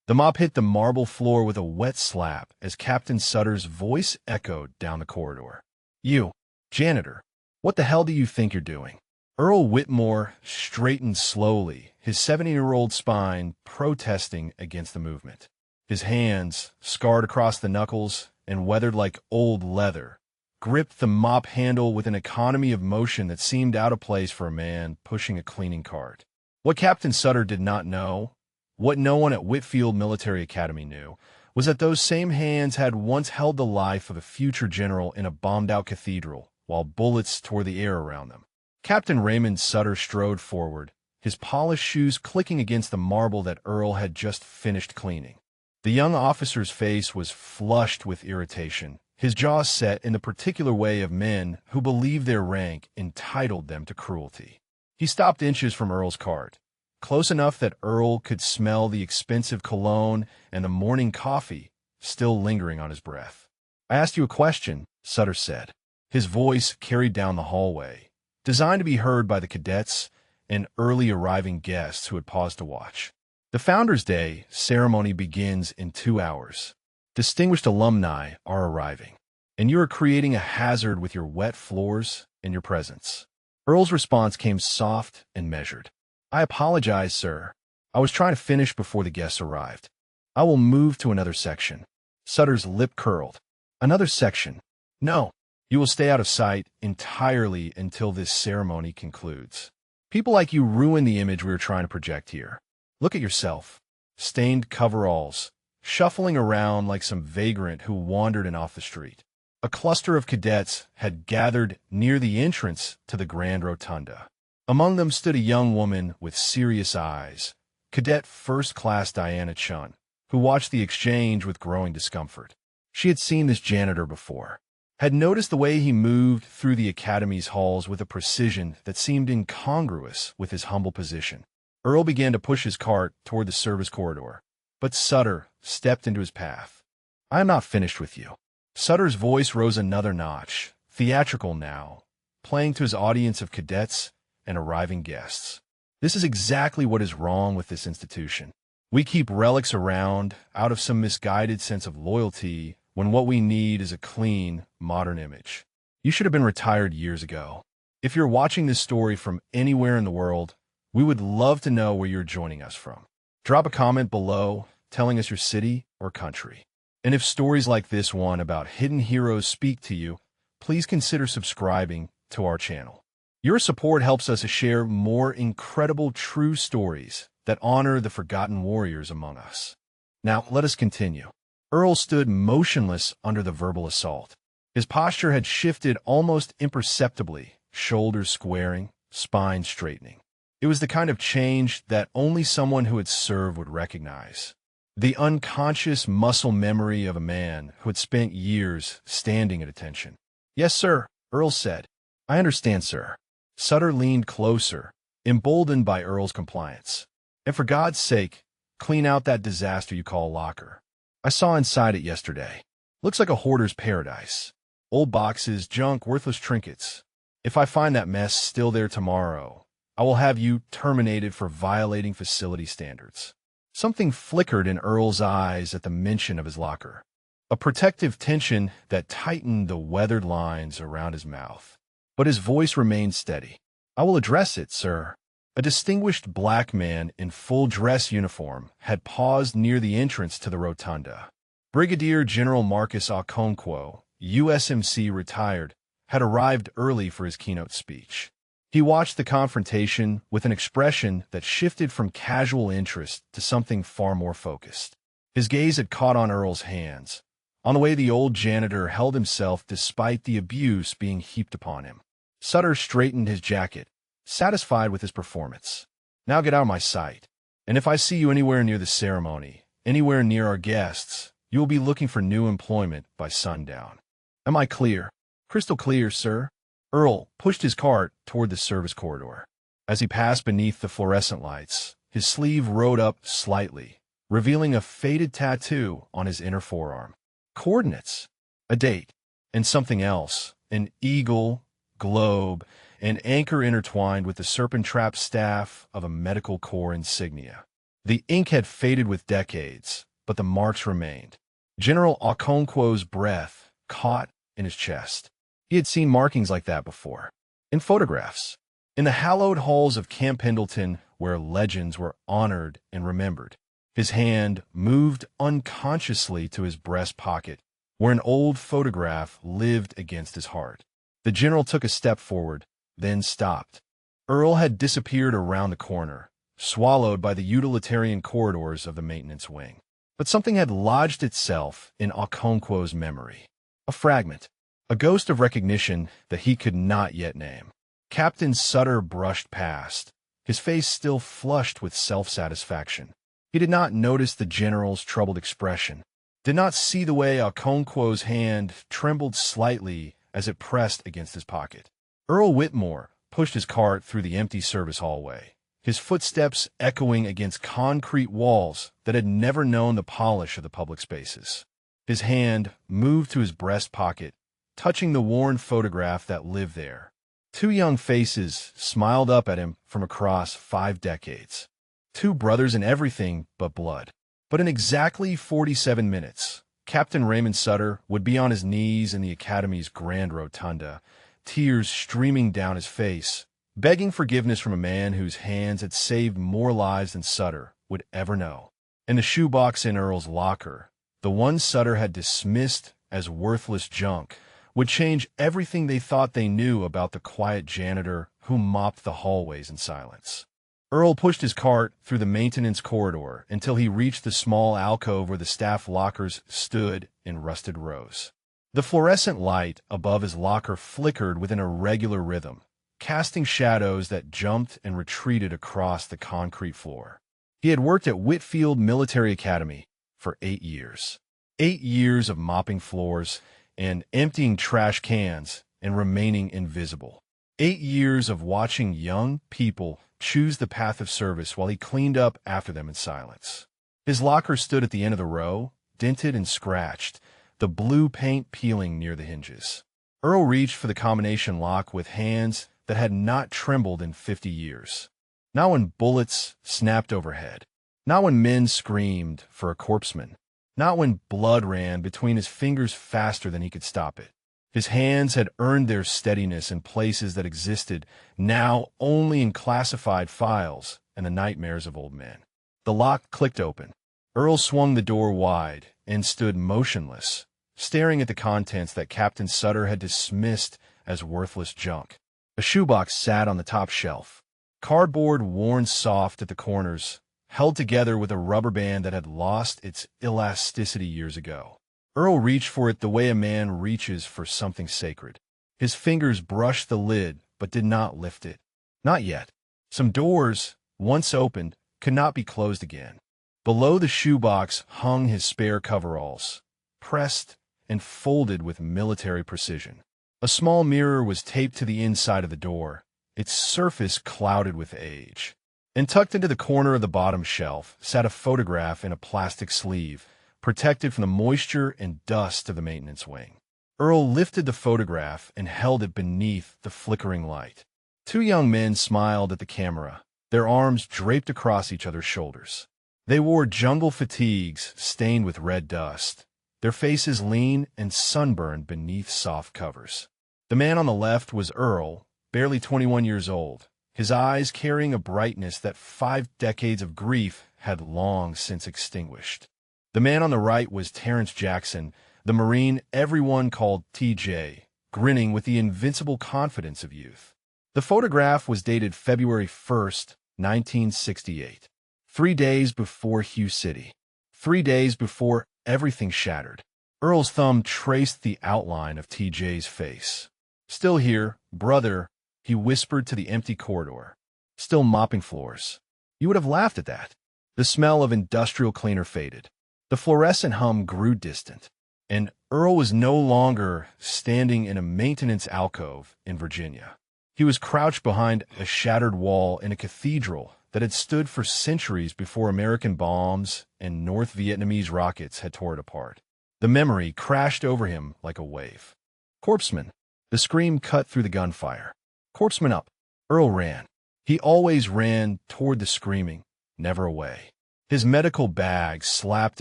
The mop hit the marble floor with a wet slap as Captain Sutter's voice echoed down the corridor. "You, janitor, what the hell do you think you're doing?" Earl Whitmore straightened slowly, his 70-year-old spine protesting against the movement. His hands, scarred across the knuckles and weathered like old leather, gripped the mop handle with an economy of motion that seemed out of place for a man pushing a cleaning cart. What Captain Sutter did not know, what no one at Whitfield Military Academy knew, was that those same hands had once held the life of a future general in a bombed-out cathedral, while bullets tore the air around them. Captain Raymond Sutter strode forward, his polished shoes clicking against the marble that Earl had just finished cleaning. The young officer's face was flushed with irritation, his jaw set in the particular way of men who believe their rank entitled them to cruelty. He stopped inches from Earl's cart, close enough that Earl could smell the expensive cologne and the morning coffee still lingering on his breath. "I asked you a question," Sutter said. His voice carried down the hallway, designed to be heard by the cadets and early arriving guests who had paused to watch. "The Founders' Day ceremony begins in 2 hours. Distinguished alumni are arriving, and you are creating a hazard with your wet floors and your presence." Earl's response came soft and measured. "I apologize, sir. I was trying to finish before the guests arrived. I will move to another section." Sutter's lip curled. "Another section? No. You will stay out of sight entirely until this ceremony concludes. People like you ruin the image we are trying to project here. Look at yourself. Stained coveralls, shuffling around like some vagrant who wandered in off the street." A cluster of cadets had gathered near the entrance to the Grand Rotunda. Among them stood a young woman with serious eyes, Cadet First Class Diana Chun, who watched the exchange with growing discomfort. She had seen this janitor before, had noticed the way he moved through the academy's halls with a precision that seemed incongruous with his humble position. Earl began to push his cart toward the service corridor, but Sutter stepped into his path. "I am not finished with you." Sutter's voice rose another notch, theatrical now, playing to his audience of cadets and arriving guests. "This is exactly what is wrong with this institution. We keep relics around out of some misguided sense of loyalty when what we need is a clean, modern image. You should have been retired years ago. If you're watching this story from anywhere in the world, we would love to know where you're joining us from. Drop a comment below telling us your city or country. And if stories like this one about hidden heroes speak to you, please consider subscribing to our channel. Your support helps us share more incredible true stories that honor the forgotten warriors among us. Now, let us continue. Earl stood motionless under the verbal assault. His posture had shifted almost imperceptibly, shoulders squaring, spine straightening. It was the kind of change that only someone who had served would recognize. The unconscious muscle memory of a man who had spent years standing at attention. "Yes, sir," Earl said. "I understand, sir." Sutter leaned closer, emboldened by Earl's compliance. "And for God's sake, clean out that disaster you call a locker. I saw inside it yesterday. Looks like a hoarder's paradise. Old boxes, junk, worthless trinkets. If I find that mess still there tomorrow, I will have you terminated for violating facility standards." Something flickered in Earl's eyes at the mention of his locker, a protective tension that tightened the weathered lines around his mouth. But his voice remained steady. "I will address it, sir." A distinguished black man in full dress uniform had paused near the entrance to the rotunda. Brigadier General Marcus Okonkwo, USMC retired, had arrived early for his keynote speech. He watched the confrontation with an expression that shifted from casual interest to something far more focused. His gaze had caught on Earl's hands, on the way the old janitor held himself despite the abuse being heaped upon him. Sutter straightened his jacket, satisfied with his performance. "Now get out of my sight, and if I see you anywhere near the ceremony, anywhere near our guests, you will be looking for new employment by sundown. Am I clear?" "Crystal clear, sir." Earl pushed his cart toward the service corridor. As he passed beneath the fluorescent lights, his sleeve rode up slightly, revealing a faded tattoo on his inner forearm. Coordinates, a date, and something else, an eagle, globe, an anchor intertwined with the serpent-trap staff of a medical corps insignia. The ink had faded with decades, but the marks remained. General Okonkwo's breath caught in his chest. He had seen markings like that before. In photographs. In the hallowed halls of Camp Pendleton, where legends were honored and remembered. His hand moved unconsciously to his breast pocket, where an old photograph lived against his heart. The general took a step forward, then stopped. Earl had disappeared around the corner, swallowed by the utilitarian corridors of the maintenance wing. But something had lodged itself in Okonkwo's memory. A fragment, a ghost of recognition that he could not yet name. Captain Sutter brushed past, his face still flushed with self-satisfaction. He did not notice the general's troubled expression, did not see the way Okonkwo's hand trembled slightly as it pressed against his pocket. Earl Whitmore pushed his cart through the empty service hallway, his footsteps echoing against concrete walls that had never known the polish of the public spaces. His hand moved to his breast pocket, touching the worn photograph that lived there. Two young faces smiled up at him from across 5 decades. Two brothers in everything but blood. But in exactly 47 minutes, Captain Raymond Sutter would be on his knees in the Academy's grand rotunda, tears streaming down his face, begging forgiveness from a man whose hands had saved more lives than Sutter would ever know. In the shoebox in Earl's locker, the one Sutter had dismissed as worthless junk would change everything they thought they knew about the quiet janitor who mopped the hallways in silence. Earl pushed his cart through the maintenance corridor until he reached the small alcove where the staff lockers stood in rusted rows. The fluorescent light above his locker flickered with an irregular rhythm, casting shadows that jumped and retreated across the concrete floor. He had worked at Whitfield Military Academy for 8 years. 8 years of mopping floors and emptying trash cans and remaining invisible. 8 years of watching young people choose the path of service while he cleaned up after them in silence. His locker stood at the end of the row, dented and scratched, the blue paint peeling near the hinges. Earl reached for the combination lock with hands that had not trembled in 50 years. Not when bullets snapped overhead. Not when men screamed for a corpseman. Not when blood ran between his fingers faster than he could stop it. His hands had earned their steadiness in places that existed now only in classified files and the nightmares of old men. The lock clicked open. Earl swung the door wide and stood motionless, staring at the contents that Captain Sutter had dismissed as worthless junk. A shoebox sat on the top shelf, cardboard worn soft at the corners, held together with a rubber band that had lost its elasticity years ago. Earl reached for it the way a man reaches for something sacred. His fingers brushed the lid, but did not lift it. Not yet. Some doors, once opened, could not be closed again. Below the shoebox hung his spare coveralls, pressed and folded with military precision. A small mirror was taped to the inside of the door, its surface clouded with age. And tucked into the corner of the bottom shelf sat a photograph in a plastic sleeve, protected from the moisture and dust of the maintenance wing. Earl lifted the photograph and held it beneath the flickering light. Two young men smiled at the camera, their arms draped across each other's shoulders. They wore jungle fatigues stained with red dust, their faces lean and sunburned beneath soft covers. The man on the left was Earl, barely 21 years old, his eyes carrying a brightness that 5 decades of grief had long since extinguished. The man on the right was Terrence Jackson, the Marine everyone called TJ, grinning with the invincible confidence of youth. The photograph was dated February 1st, 1968, 3 days before Hugh City, 3 days before everything shattered. Earl's thumb traced the outline of TJ's face. "Still here, brother," he whispered to the empty corridor. "Still mopping floors." You would have laughed at that. The smell of industrial cleaner faded. The fluorescent hum grew distant, and Earl was no longer standing in a maintenance alcove in Virginia. He was crouched behind a shattered wall in a cathedral that had stood for centuries before American bombs and North Vietnamese rockets had torn it apart. The memory crashed over him like a wave. "Corpseman!" The scream cut through the gunfire. "Corpseman up!" Earl ran. He always ran toward the screaming, never away. His medical bag slapped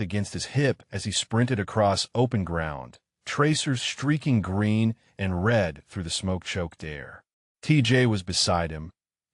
against his hip as he sprinted across open ground, tracers streaking green and red through the smoke-choked air. TJ was beside him,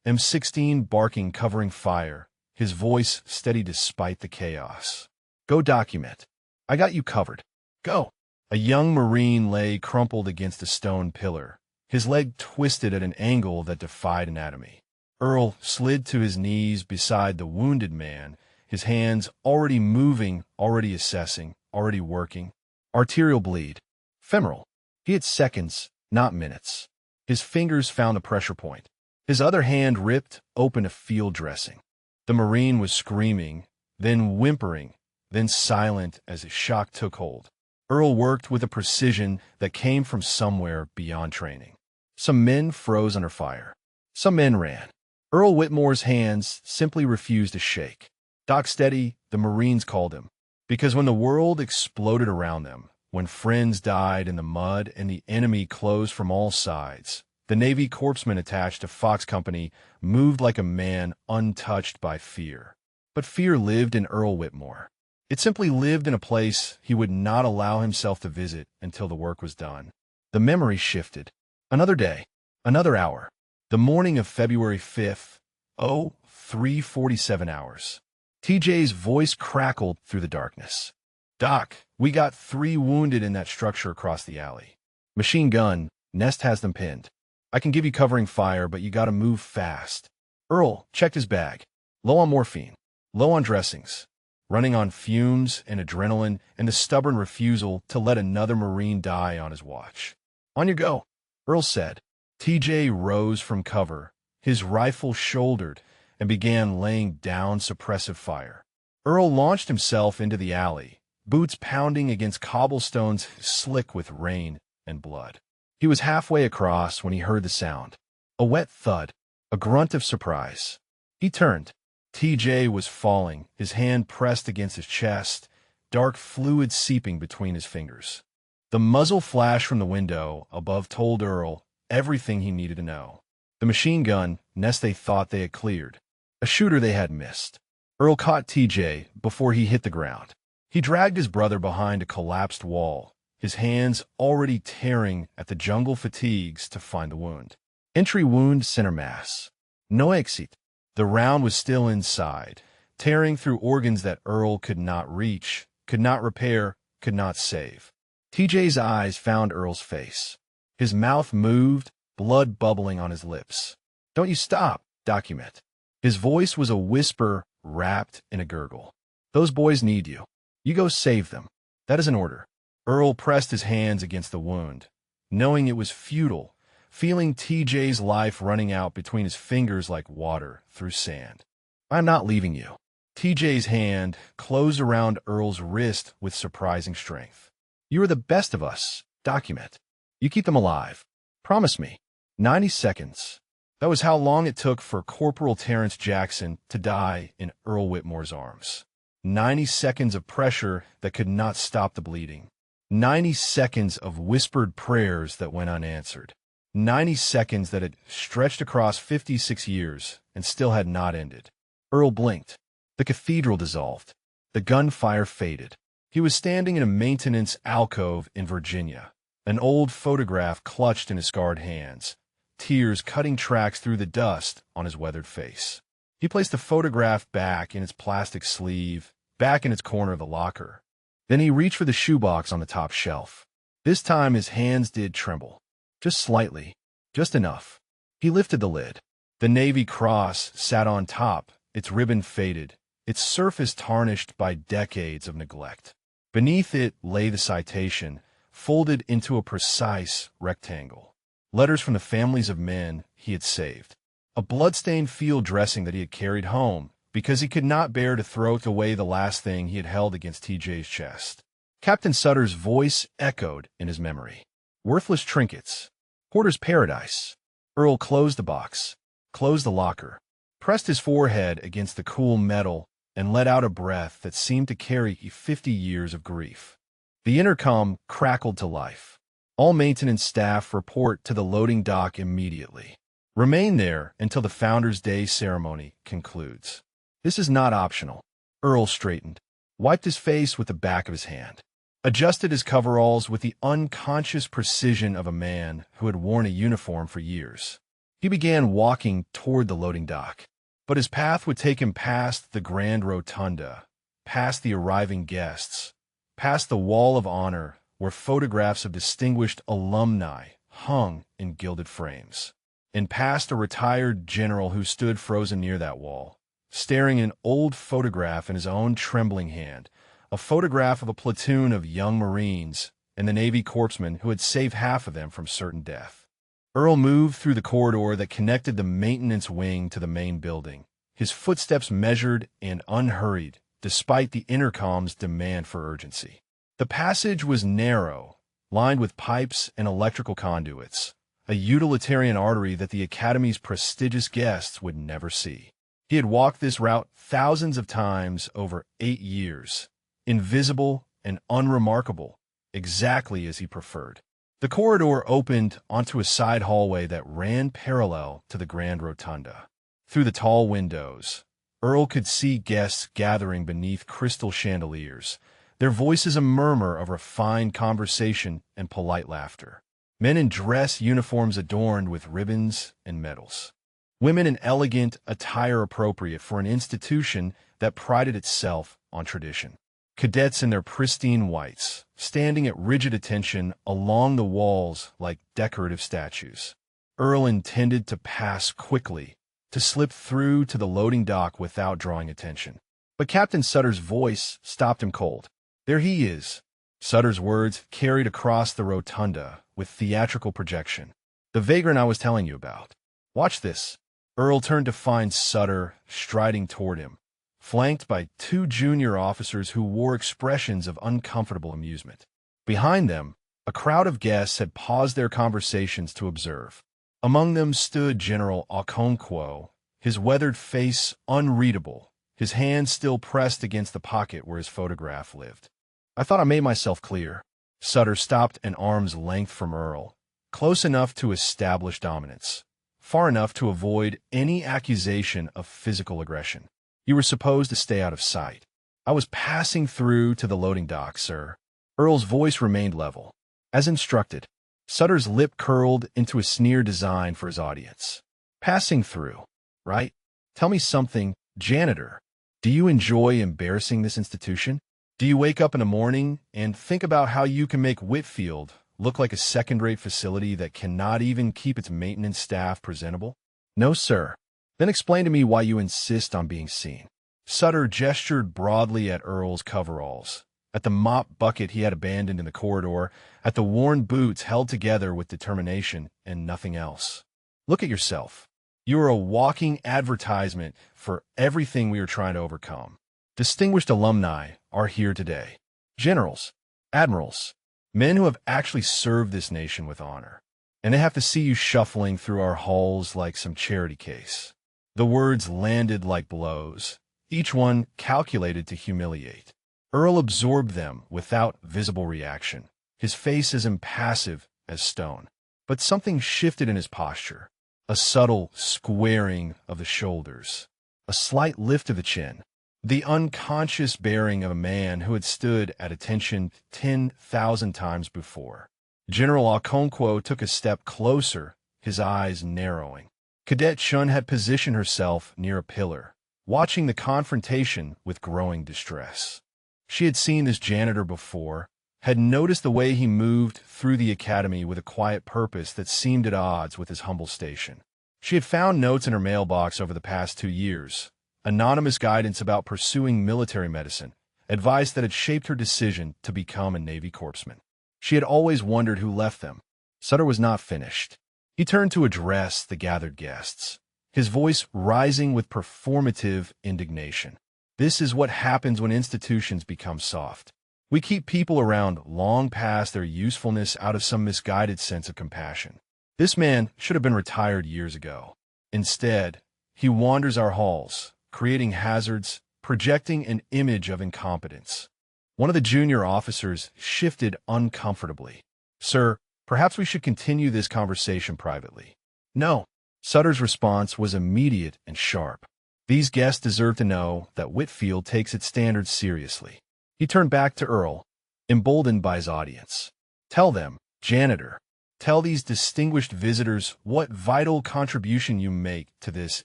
M16 barking, covering fire, his voice steady despite the chaos. "Go document. I got you covered. Go." A young Marine lay crumpled against a stone pillar, his leg twisted at an angle that defied anatomy. Earl slid to his knees beside the wounded man, his hands already moving, already assessing, already working. Arterial bleed. Femoral. He had seconds, not minutes. His fingers found the pressure point. His other hand ripped open a field dressing. The Marine was screaming, then whimpering, then silent as his shock took hold. Earl worked with a precision that came from somewhere beyond training. Some men froze under fire. Some men ran. Earl Whitmore's hands simply refused to shake. "Doc, steady," the Marines called him. Because when the world exploded around them, when friends died in the mud and the enemy closed from all sides, the Navy corpsman attached to Fox Company moved like a man untouched by fear. But fear lived in Earl Whitmore. It simply lived in a place he would not allow himself to visit until the work was done. The memory shifted. Another day, another hour. The morning of February 5th, 3:47 hours. TJ's voice crackled through the darkness. "Doc, we got 3 wounded in that structure across the alley. Machine gun, Nest has them pinned. I can give you covering fire, but you gotta move fast." Earl checked his bag. Low on morphine, low on dressings, running on fumes and adrenaline and the stubborn refusal to let another Marine die on his watch. "On you go," Earl said. TJ rose from cover, his rifle shouldered, and began laying down suppressive fire. Earl launched himself into the alley, boots pounding against cobblestones slick with rain and blood. He was halfway across when he heard the sound. A wet thud, a grunt of surprise. He turned. TJ was falling, his hand pressed against his chest, dark fluid seeping between his fingers. The muzzle flash from the window above told Earl everything he needed to know. The machine gun, Nest they thought they had cleared. A shooter they had missed. Earl caught TJ before he hit the ground. He dragged his brother behind a collapsed wall, his hands already tearing at the jungle fatigues to find the wound. Entry wound, center mass. No exit. The round was still inside, tearing through organs that Earl could not reach, could not repair, could not save. TJ's eyes found Earl's face. His mouth moved, blood bubbling on his lips. "Don't you stop, document." His voice was a whisper wrapped in a gurgle. "Those boys need you. You go save them. That is an order." Earl pressed his hands against the wound, knowing it was futile, feeling TJ's life running out between his fingers like water through sand. "I'm not leaving you." TJ's hand closed around Earl's wrist with surprising strength. "You are the best of us, document. You keep them alive. Promise me." 90 seconds. That was how long it took for Corporal Terrence Jackson to die in Earl Whitmore's arms. 90 seconds of pressure that could not stop the bleeding. 90 seconds of whispered prayers that went unanswered. 90 seconds that had stretched across 56 years and still had not ended. Earl blinked. The cathedral dissolved. The gunfire faded. He was standing in a maintenance alcove in Virginia, an old photograph clutched in his scarred hands, tears cutting tracks through the dust on his weathered face. He placed the photograph back in its plastic sleeve, back in its corner of the locker. Then he reached for the shoebox on the top shelf. This time his hands did tremble. Just slightly. Just enough. He lifted the lid. The Navy cross sat on top, its ribbon faded, its surface tarnished by decades of neglect. Beneath it lay the citation, folded into a precise rectangle. Letters from the families of men he had saved. A bloodstained field dressing that he had carried home because he could not bear to throw away the last thing he had held against TJ's chest. Captain Sutter's voice echoed in his memory. Worthless trinkets. Hoarder's paradise. Earl closed the box, closed the locker, pressed his forehead against the cool metal, and let out a breath that seemed to carry 50 years of grief. The intercom crackled to life. All maintenance staff report to the loading dock immediately. Remain there until the Founders' Day ceremony concludes. This is not optional. Earl straightened, wiped his face with the back of his hand, adjusted his coveralls with the unconscious precision of a man who had worn a uniform for years. He began walking toward the loading dock, but his path would take him past the Grand Rotunda, past the arriving guests, past the Wall of Honor where photographs of distinguished alumni hung in gilded frames, and past a retired general who stood frozen near that wall, staring at an old photograph in his own trembling hand, a photograph of a platoon of young Marines and the Navy corpsmen who had saved half of them from certain death. Earl moved through the corridor that connected the maintenance wing to the main building, his footsteps measured and unhurried, despite the intercom's demand for urgency. The passage was narrow, lined with pipes and electrical conduits, a utilitarian artery that the Academy's prestigious guests would never see. He had walked this route thousands of times over 8 years, invisible and unremarkable, exactly as he preferred. The corridor opened onto a side hallway that ran parallel to the Grand Rotunda. Through the tall windows, Earl could see guests gathering beneath crystal chandeliers, their voices a murmur of refined conversation and polite laughter. Men in dress uniforms adorned with ribbons and medals. Women in elegant attire appropriate for an institution that prided itself on tradition. Cadets in their pristine whites, standing at rigid attention along the walls like decorative statues. Earl intended to pass quickly, to slip through to the loading dock without drawing attention. But Captain Sutter's voice stopped him cold. "There he is." Sutter's words carried across the rotunda with theatrical projection. "The vagrant I was telling you about. Watch this." Earl turned to find Sutter striding toward him, flanked by 2 junior officers who wore expressions of uncomfortable amusement. Behind them, a crowd of guests had paused their conversations to observe. Among them stood General Okonkwo, his weathered face unreadable, his hand still pressed against the pocket where his photograph lived. "I thought I made myself clear." Sutter stopped an arm's length from Earl, close enough to establish dominance, far enough to avoid any accusation of physical aggression. "You were supposed to stay out of sight." "I was passing through to the loading dock, sir." Earl's voice remained level. As instructed, Sutter's lip curled into a sneer designed for his audience. "Passing through, right? Tell me something, janitor. Do you enjoy embarrassing this institution? Do you wake up in the morning and think about how you can make Whitfield look like a second-rate facility that cannot even keep its maintenance staff presentable?" "No, sir." "Then explain to me why you insist on being seen." Sutter gestured broadly at Earl's coveralls, at the mop bucket he had abandoned in the corridor, at the worn boots held together with determination and nothing else. "Look at yourself. You are a walking advertisement for everything we are trying to overcome. Distinguished alumni are here today. Generals, admirals, men who have actually served this nation with honor. And they have to see you shuffling through our halls like some charity case." The words landed like blows, each one calculated to humiliate. Earl absorbed them without visible reaction, his face as impassive as stone. But something shifted in his posture, a subtle squaring of the shoulders, a slight lift of the chin, the unconscious bearing of a man who had stood at attention 10,000 times before. General Okonkwo took a step closer, his eyes narrowing. Cadet Shun had positioned herself near a pillar, watching the confrontation with growing distress. She had seen this janitor before, had noticed the way he moved through the academy with a quiet purpose that seemed at odds with his humble station. She had found notes in her mailbox over the past 2 years, anonymous guidance about pursuing military medicine, advice that had shaped her decision to become a Navy corpsman. She had always wondered who left them. Sutter was not finished. He turned to address the gathered guests, his voice rising with performative indignation. "This is what happens when institutions become soft. We keep people around long past their usefulness out of some misguided sense of compassion. This man should have been retired years ago. Instead, he wanders our halls, creating hazards, projecting an image of incompetence." One of the junior officers shifted uncomfortably. "Sir, perhaps we should continue this conversation privately." "No." Sutter's response was immediate and sharp. These guests deserve to know that Whitfield takes its standards seriously. He turned back to Earl, emboldened by his audience. Tell them, janitor, tell these distinguished visitors what vital contribution you make to this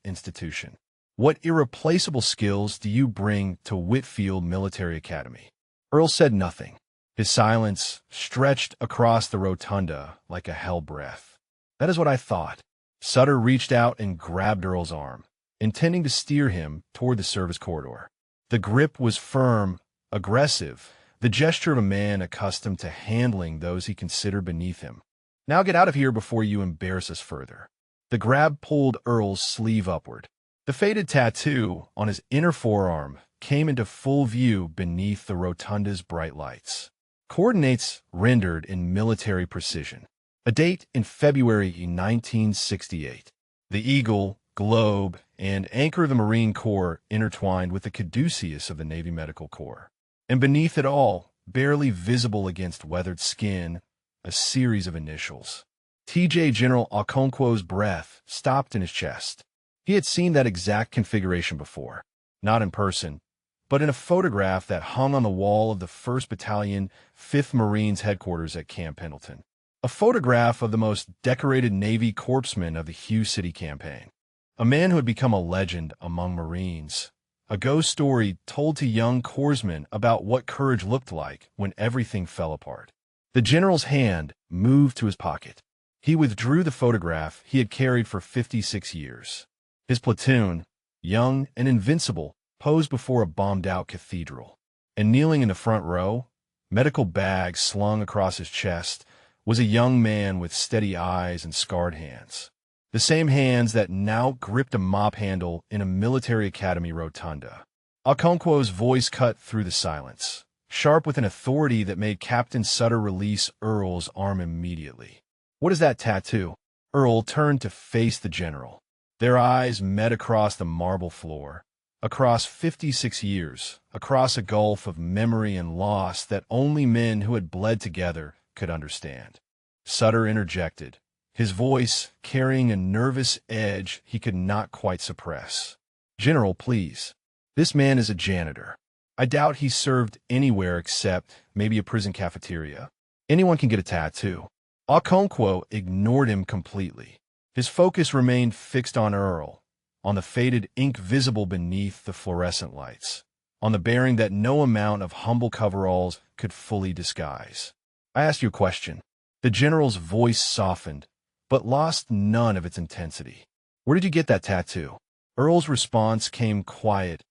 institution. What irreplaceable skills do you bring to Whitfield Military Academy? Earl said nothing. His silence stretched across the rotunda like a hell breath. That is what I thought. Sutter reached out and grabbed Earl's arm, intending to steer him toward the service corridor. The grip was firm, aggressive, the gesture of a man accustomed to handling those he considered beneath him. Now get out of here before you embarrass us further. The grab pulled Earl's sleeve upward. The faded tattoo on his inner forearm came into full view beneath the rotunda's bright lights. Coordinates rendered in military precision. A date in February 1968. The eagle, globe, and anchor of the Marine Corps intertwined with the caduceus of the Navy Medical Corps. And beneath it all, barely visible against weathered skin, a series of initials. TJ General Okonkwo's breath stopped in his chest. He had seen that exact configuration before, not in person, but in a photograph that hung on the wall of the 1st Battalion, 5th Marines headquarters at Camp Pendleton. A photograph of the most decorated Navy corpsman of the Hugh City campaign. A man who had become a legend among Marines. A ghost story told to young corpsmen about what courage looked like when everything fell apart. The general's hand moved to his pocket. He withdrew the photograph he had carried for 56 years. His platoon, young and invincible, posed before a bombed-out cathedral. And kneeling in the front row, medical bags slung across his chest, was a young man with steady eyes and scarred hands. The same hands that now gripped a mop handle in a military academy rotunda. Okonkwo's voice cut through the silence, sharp with an authority that made Captain Sutter release Earl's arm immediately. What is that tattoo? Earl turned to face the general. Their eyes met across the marble floor, across 56 years, across a gulf of memory and loss that only men who had bled together could understand. Sutter interjected, his voice carrying a nervous edge he could not quite suppress. General, please. This man is a janitor. I doubt he served anywhere except maybe a prison cafeteria. Anyone can get a tattoo. Okonkwo ignored him completely. His focus remained fixed on Earl, on the faded ink visible beneath the fluorescent lights, on the bearing that no amount of humble coveralls could fully disguise. I asked you a question. The general's voice softened, but lost none of its intensity. Where did you get that tattoo? Earl's response came quiet,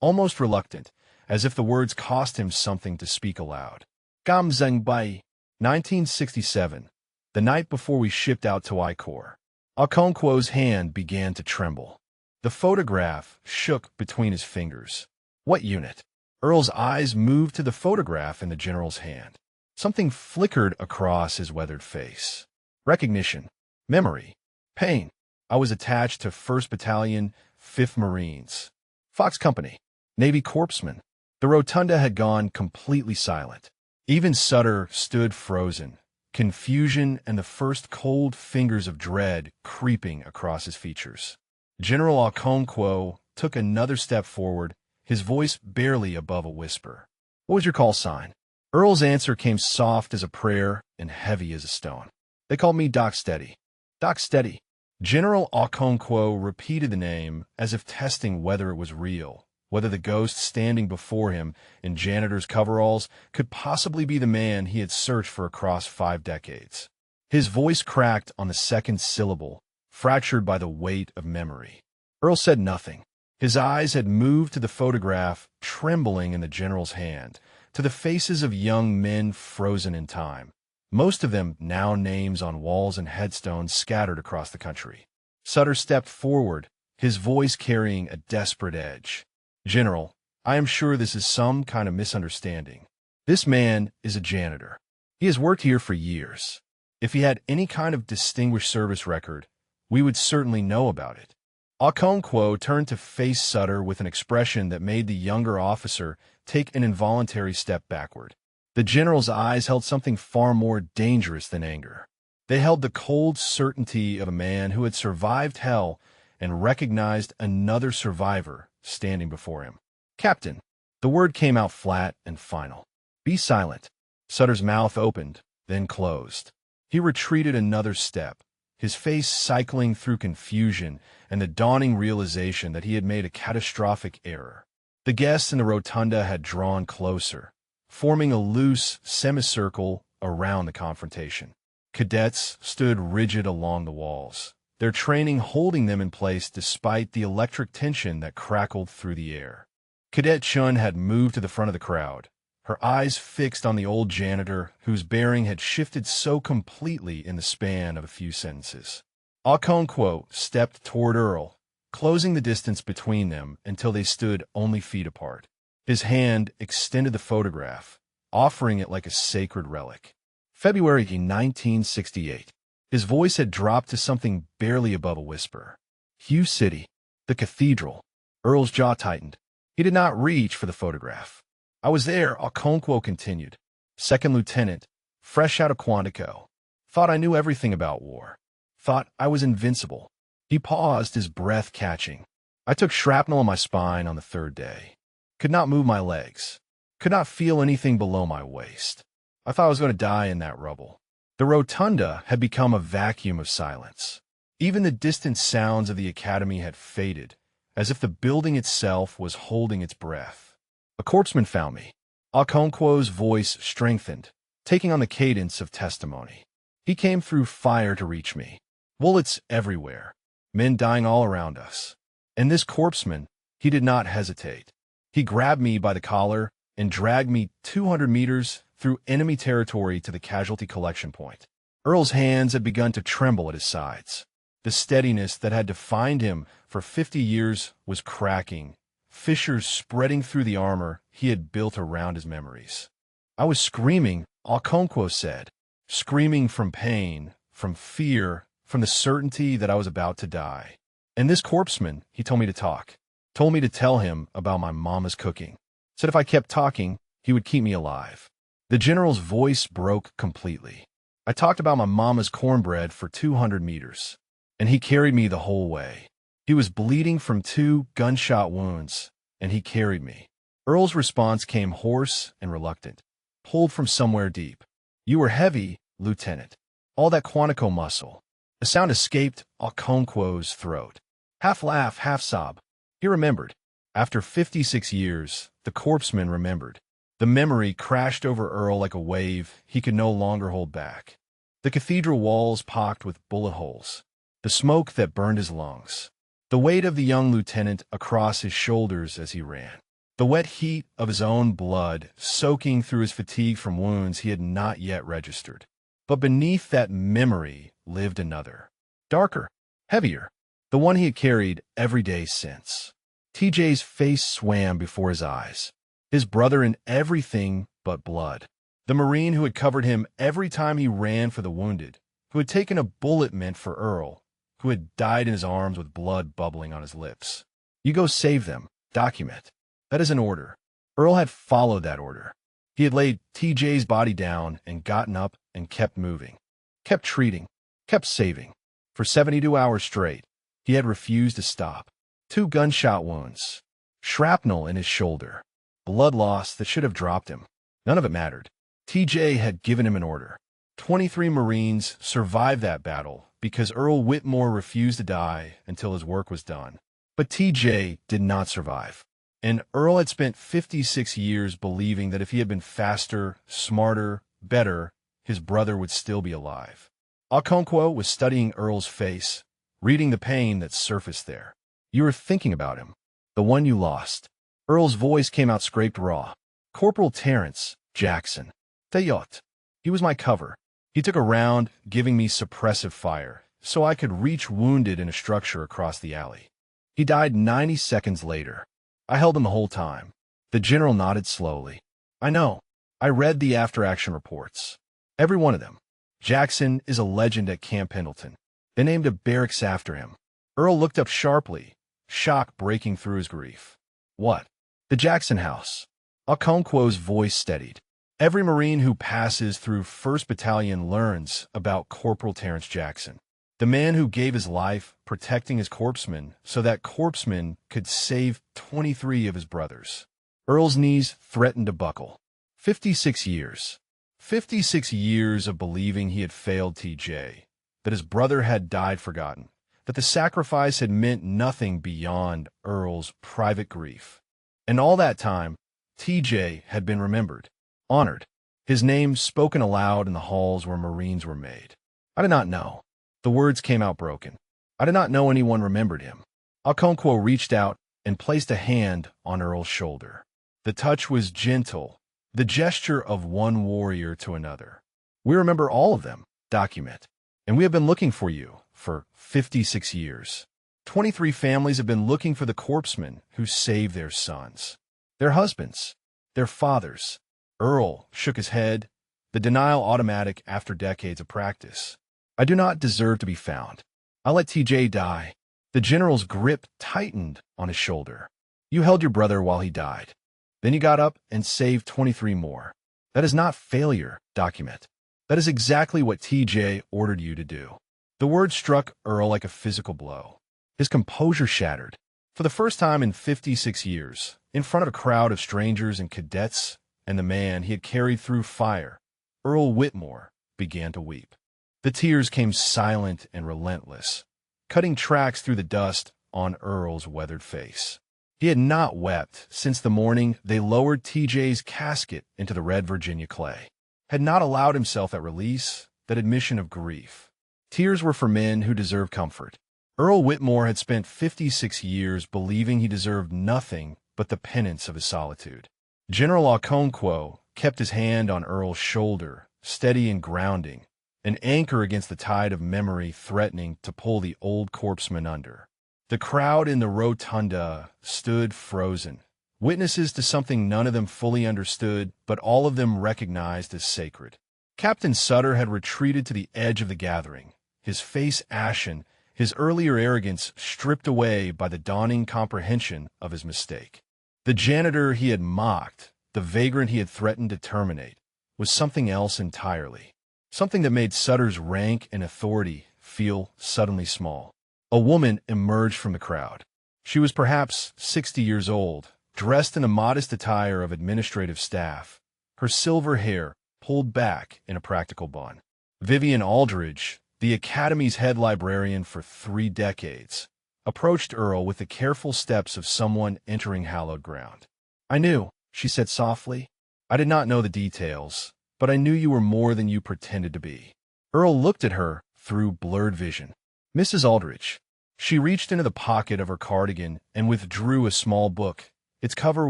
almost reluctant, as if the words cost him something to speak aloud. Gamzangbai, 1967, the night before we shipped out to I Corps. Okonkwo's hand began to tremble. The photograph shook between his fingers. What unit? Earl's eyes moved to the photograph in the general's hand. Something flickered across his weathered face. Recognition. Memory. Pain. I was attached to 1st Battalion, 5th Marines. Fox Company. Navy corpsman. The rotunda had gone completely silent. Even Sutter stood frozen, confusion and the first cold fingers of dread creeping across his features. General Okonkwo took another step forward, his voice barely above a whisper. What was your call sign? Earl's answer came soft as a prayer and heavy as a stone. They called me Doc Steady. Doc Steady. General Okonkwo repeated the name as if testing whether it was real, whether the ghost standing before him in janitor's coveralls could possibly be the man he had searched for across 5 decades. His voice cracked on the second syllable, fractured by the weight of memory. Earl said nothing. His eyes had moved to the photograph trembling in the general's hand, to the faces of young men frozen in time, most of them now names on walls and headstones scattered across the country. Sutter stepped forward, his voice carrying a desperate edge. General, I am sure this is some kind of misunderstanding. This man is a janitor. He has worked here for years. If he had any kind of distinguished service record, we would certainly know about it. Okonkwo turned to face Sutter with an expression that made the younger officer take an involuntary step backward. The general's eyes held something far more dangerous than anger. They held the cold certainty of a man who had survived hell and recognized another survivor standing before him. "Captain." The word came out flat and final. "Be silent." Sutter's mouth opened, then closed. He retreated another step, his face cycling through confusion and the dawning realization that he had made a catastrophic error. The guests in the rotunda had drawn closer, forming a loose semicircle around the confrontation. Cadets stood rigid along the walls, their training holding them in place despite the electric tension that crackled through the air. Cadet Chun had moved to the front of the crowd, her eyes fixed on the old janitor whose bearing had shifted so completely in the span of a few sentences. Okonkwo stepped toward Earl, closing the distance between them until they stood only feet apart. His hand extended the photograph, offering it like a sacred relic. February 1968. His voice had dropped to something barely above a whisper. Hugh City. The cathedral. Earl's jaw tightened. He did not reach for the photograph. "I was there," Okonkwo continued. "Second lieutenant, fresh out of Quantico. Thought I knew everything about war. Thought I was invincible." He paused, his breath catching. "I took shrapnel in my spine on the third day. Could not move my legs. Could not feel anything below my waist. I thought I was going to die in that rubble." The rotunda had become a vacuum of silence. Even the distant sounds of the academy had faded, as if the building itself was holding its breath. "A corpsman found me." Okonkwo's voice strengthened, taking on the cadence of testimony. "He came through fire to reach me. Bullets everywhere. Men dying all around us. And this corpsman, he did not hesitate. He grabbed me by the collar and dragged me 200 meters through enemy territory to the casualty collection point." Earl's hands had begun to tremble at his sides. The steadiness that had defined him for 50 years was cracking, fissures spreading through the armor he had built around his memories. "I was screaming," Okonkwo said. "Screaming from pain, from fear, from the certainty that I was about to die. And this corpsman, he told me to talk. Told me to tell him about my mama's cooking. Said if I kept talking, he would keep me alive." The general's voice broke completely. "I talked about my mama's cornbread for 200 meters, and he carried me the whole way. He was bleeding from 2 gunshot wounds, and he carried me." Earl's response came hoarse and reluctant, pulled from somewhere deep. "You were heavy, Lieutenant. All that Quantico muscle." A sound escaped Okonkwo's throat. Half laugh, half sob. He remembered. After 56 years, the corpsman remembered. The memory crashed over Earl like a wave he could no longer hold back. The cathedral walls pocked with bullet holes, the smoke that burned his lungs, the weight of the young lieutenant across his shoulders as he ran, the wet heat of his own blood soaking through his fatigue from wounds he had not yet registered. But beneath that memory lived another, darker, heavier, the one he had carried every day since. TJ's face swam before his eyes. His brother in everything but blood. The Marine who had covered him every time he ran for the wounded, who had taken a bullet meant for Earl, who had died in his arms with blood bubbling on his lips. "You go save them. Document. That is an order." Earl had followed that order. He had laid TJ's body down and gotten up and kept moving. Kept treating. Kept saving. For 72 hours straight, he had refused to stop. 2 gunshot wounds. Shrapnel in his shoulder. Blood loss that should have dropped him. None of it mattered. TJ had given him an order. 23 Marines survived that battle because Earl Whitmore refused to die until his work was done. But TJ did not survive. And Earl had spent 56 years believing that if he had been faster, smarter, better, his brother would still be alive. Okonkwo was studying Earl's face, reading the pain that surfaced there. "You were thinking about him. The one you lost." Earl's voice came out scraped raw. "Corporal Terrence Jackson. Thayot. He was my cover. He took a round, giving me suppressive fire, so I could reach wounded in a structure across the alley. He died 90 seconds later. I held him the whole time." The general nodded slowly. "I know. I read the after-action reports. Every one of them. Jackson is a legend at Camp Pendleton. They named a barracks after him." Earl looked up sharply, shock breaking through his grief. "What?" "The Jackson House." Okonkwo's voice steadied. "Every Marine who passes through 1st Battalion learns about Corporal Terrence Jackson. The man who gave his life protecting his corpseman so that corpseman could save 23 of his brothers. Earl's knees threatened to buckle. 56 years. 56 years of believing he had failed TJ, that his brother had died forgotten, that the sacrifice had meant nothing beyond Earl's private grief. And all that time, TJ had been remembered, honored, his name spoken aloud in the halls where Marines were made. I did not know. The words came out broken. I did not know anyone remembered him. Okonkwo reached out and placed a hand on Earl's shoulder. The touch was gentle, the gesture of one warrior to another. We remember all of them, document. And we have been looking for you for 56 years. 23 families have been looking for the corpsemen who saved their sons, their husbands, their fathers. Earl shook his head, the denial automatic after decades of practice. I do not deserve to be found. I let TJ die. The general's grip tightened on his shoulder. You held your brother while he died. Then you got up and saved 23 more. That is not failure, document. That is exactly what TJ ordered you to do. The word struck Earl like a physical blow. His composure shattered. For the first time in 56 years, in front of a crowd of strangers and cadets and the man he had carried through fire, Earl Whitmore began to weep. The tears came silent and relentless, cutting tracks through the dust on Earl's weathered face. He had not wept since the morning they lowered TJ's casket into the red Virginia clay, had not allowed himself that release, that admission of grief. Tears were for men who deserve comfort. Earl Whitmore had spent 56 years believing he deserved nothing but the penance of his solitude. General Okonkwo kept his hand on Earl's shoulder, steady and grounding, an anchor against the tide of memory threatening to pull the old corpseman under. The crowd in the rotunda stood frozen, witnesses to something none of them fully understood, but all of them recognized as sacred. Captain Sutter had retreated to the edge of the gathering, his face ashen, his earlier arrogance stripped away by the dawning comprehension of his mistake. The janitor he had mocked, the vagrant he had threatened to terminate, was something else entirely, something that made Sutter's rank and authority feel suddenly small. A woman emerged from the crowd. She was perhaps 60 years old, dressed in a modest attire of administrative staff, her silver hair pulled back in a practical bun. Vivian Aldridge, the Academy's head librarian for 3 decades, approached Earl with the careful steps of someone entering hallowed ground. I knew, she said softly. I did not know the details, but I knew you were more than you pretended to be. Earl looked at her through blurred vision. Mrs. Aldrich. She reached into the pocket of her cardigan and withdrew a small book, its cover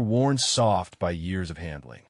worn soft by years of handling.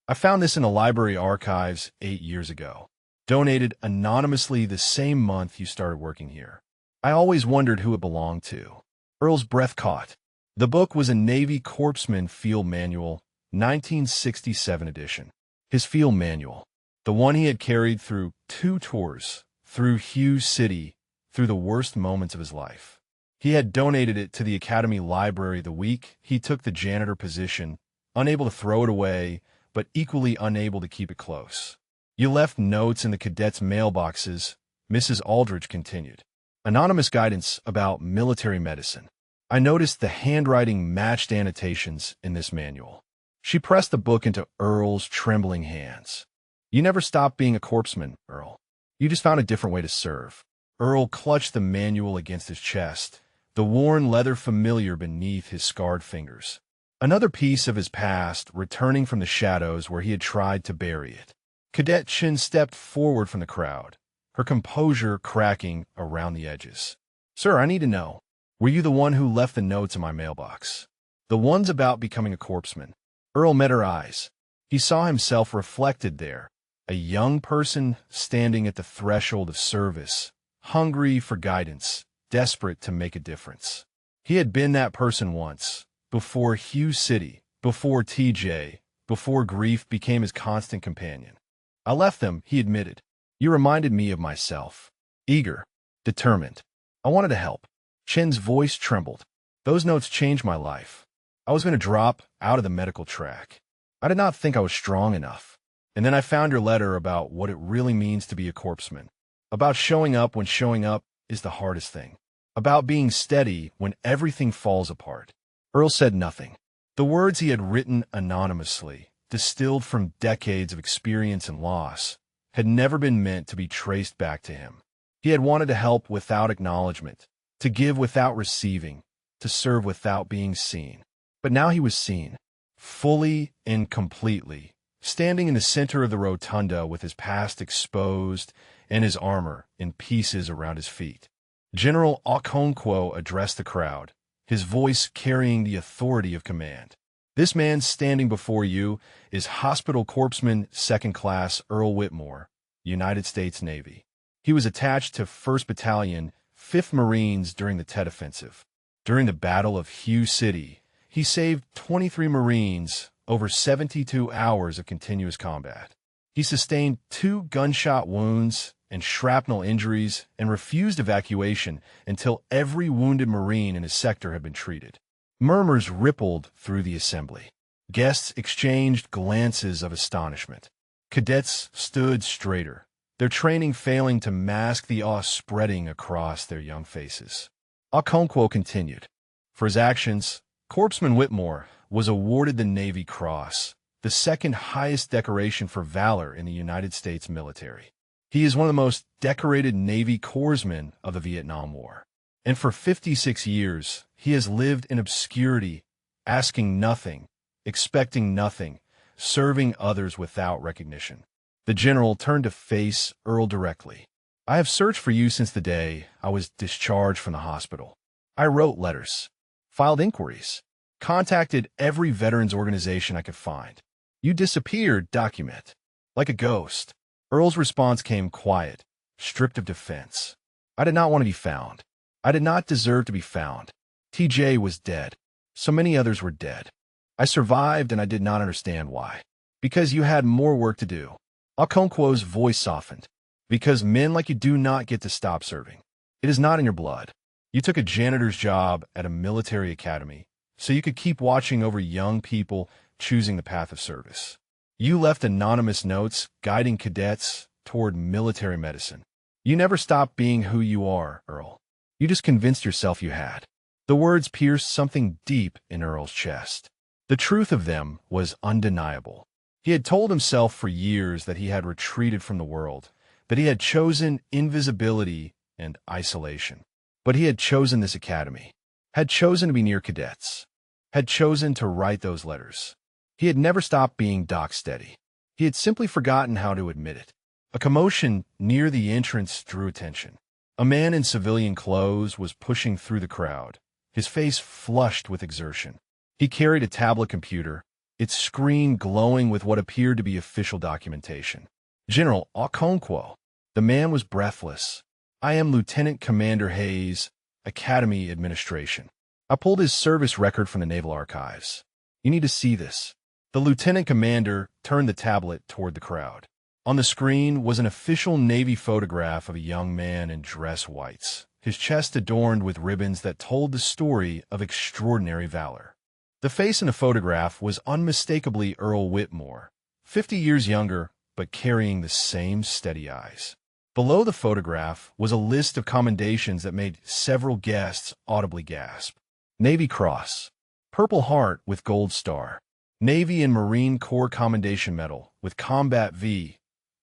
I found this in the library archives 8 years ago. Donated anonymously the same month you started working here. I always wondered who it belonged to. Earl's breath caught. The book was a Navy Corpsman Field Manual, 1967 edition. His field manual, the one he had carried through 2 tours, through Hughes City, through the worst moments of his life. He had donated it to the Academy Library the week he took the janitor position, unable to throw it away, but equally unable to keep it close. You left notes in the cadets' mailboxes, Mrs. Aldrich continued. Anonymous guidance about military medicine. I noticed the handwriting matched annotations in this manual. She pressed the book into Earl's trembling hands. You never stopped being a corpseman, Earl. You just found a different way to serve. Earl clutched the manual against his chest, the worn leather familiar beneath his scarred fingers. Another piece of his past returning from the shadows where he had tried to bury it. Cadet Chin stepped forward from the crowd, her composure cracking around the edges. Sir, I need to know, were you the one who left the notes in my mailbox? The ones about becoming a corpseman. Earl met her eyes. He saw himself reflected there, a young person standing at the threshold of service, hungry for guidance, desperate to make a difference. He had been that person once, before Hughes City, before TJ, before grief became his constant companion. I left them, he admitted. You reminded me of myself. Eager, determined. I wanted to help. Chin's voice trembled. Those notes changed my life. I was going to drop out of the medical track. I did not think I was strong enough. And then I found your letter about what it really means to be a corpseman. About showing up when showing up is the hardest thing. About being steady when everything falls apart. Earl said nothing. The words he had written anonymously, distilled from decades of experience and loss, had never been meant to be traced back to him. He had wanted to help without acknowledgement, to give without receiving, to serve without being seen. But now he was seen, fully and completely, standing in the center of the rotunda with his past exposed and his armor in pieces around his feet. General Okonkwo addressed the crowd, his voice carrying the authority of command. This man standing before you is Hospital Corpsman Second Class Earl Whitmore, United States Navy. He was attached to 1st Battalion, 5th Marines during the Tet Offensive. During the Battle of Hugh City, he saved 23 Marines over 72 hours of continuous combat. He sustained 2 gunshot wounds and shrapnel injuries and refused evacuation until every wounded Marine in his sector had been treated. Murmurs rippled through the assembly. Guests exchanged glances of astonishment. Cadets stood straighter, their training failing to mask the awe spreading across their young faces. Okonkwo continued. For his actions, Corpsman Whitmore was awarded the Navy Cross, the second highest decoration for valor in the United States military. He is one of the most decorated Navy corpsmen of the Vietnam War. And for 56 years, he has lived in obscurity, asking nothing, expecting nothing, serving others without recognition. The general turned to face Earl directly. I have searched for you since the day I was discharged from the hospital. I wrote letters, filed inquiries, contacted every veterans organization I could find. You disappeared, document, like a ghost. Earl's response came quiet, stripped of defense. I did not want to be found. I did not deserve to be found. TJ was dead. So many others were dead. I survived and I did not understand why. Because you had more work to do. Okonkwo's voice softened. Because men like you do not get to stop serving. It is not in your blood. You took a janitor's job at a military academy, so you could keep watching over young people choosing the path of service. You left anonymous notes guiding cadets toward military medicine. You never stopped being who you are, Earl. You just convinced yourself you had. The words pierced something deep in Earl's chest. The truth of them was undeniable. He had told himself for years that he had retreated from the world, that he had chosen invisibility and isolation. But he had chosen this academy, had chosen to be near cadets, had chosen to write those letters. He had never stopped being Doc Steady. He had simply forgotten how to admit it. A commotion near the entrance drew attention. A man in civilian clothes was pushing through the crowd, his face flushed with exertion. He carried a tablet computer, its screen glowing with what appeared to be official documentation. General Okonkwo. The man was breathless. I am Lieutenant Commander Hayes, Academy Administration. I pulled his service record from the Naval Archives. You need to see this. The lieutenant commander turned the tablet toward the crowd. On the screen was an official Navy photograph of a young man in dress whites, his chest adorned with ribbons that told the story of extraordinary valor. The face in the photograph was unmistakably Earl Whitmore, 50 years younger, but carrying the same steady eyes. Below the photograph was a list of commendations that made several guests audibly gasp. Navy Cross, Purple Heart with Gold Star, Navy and Marine Corps Commendation Medal with Combat V,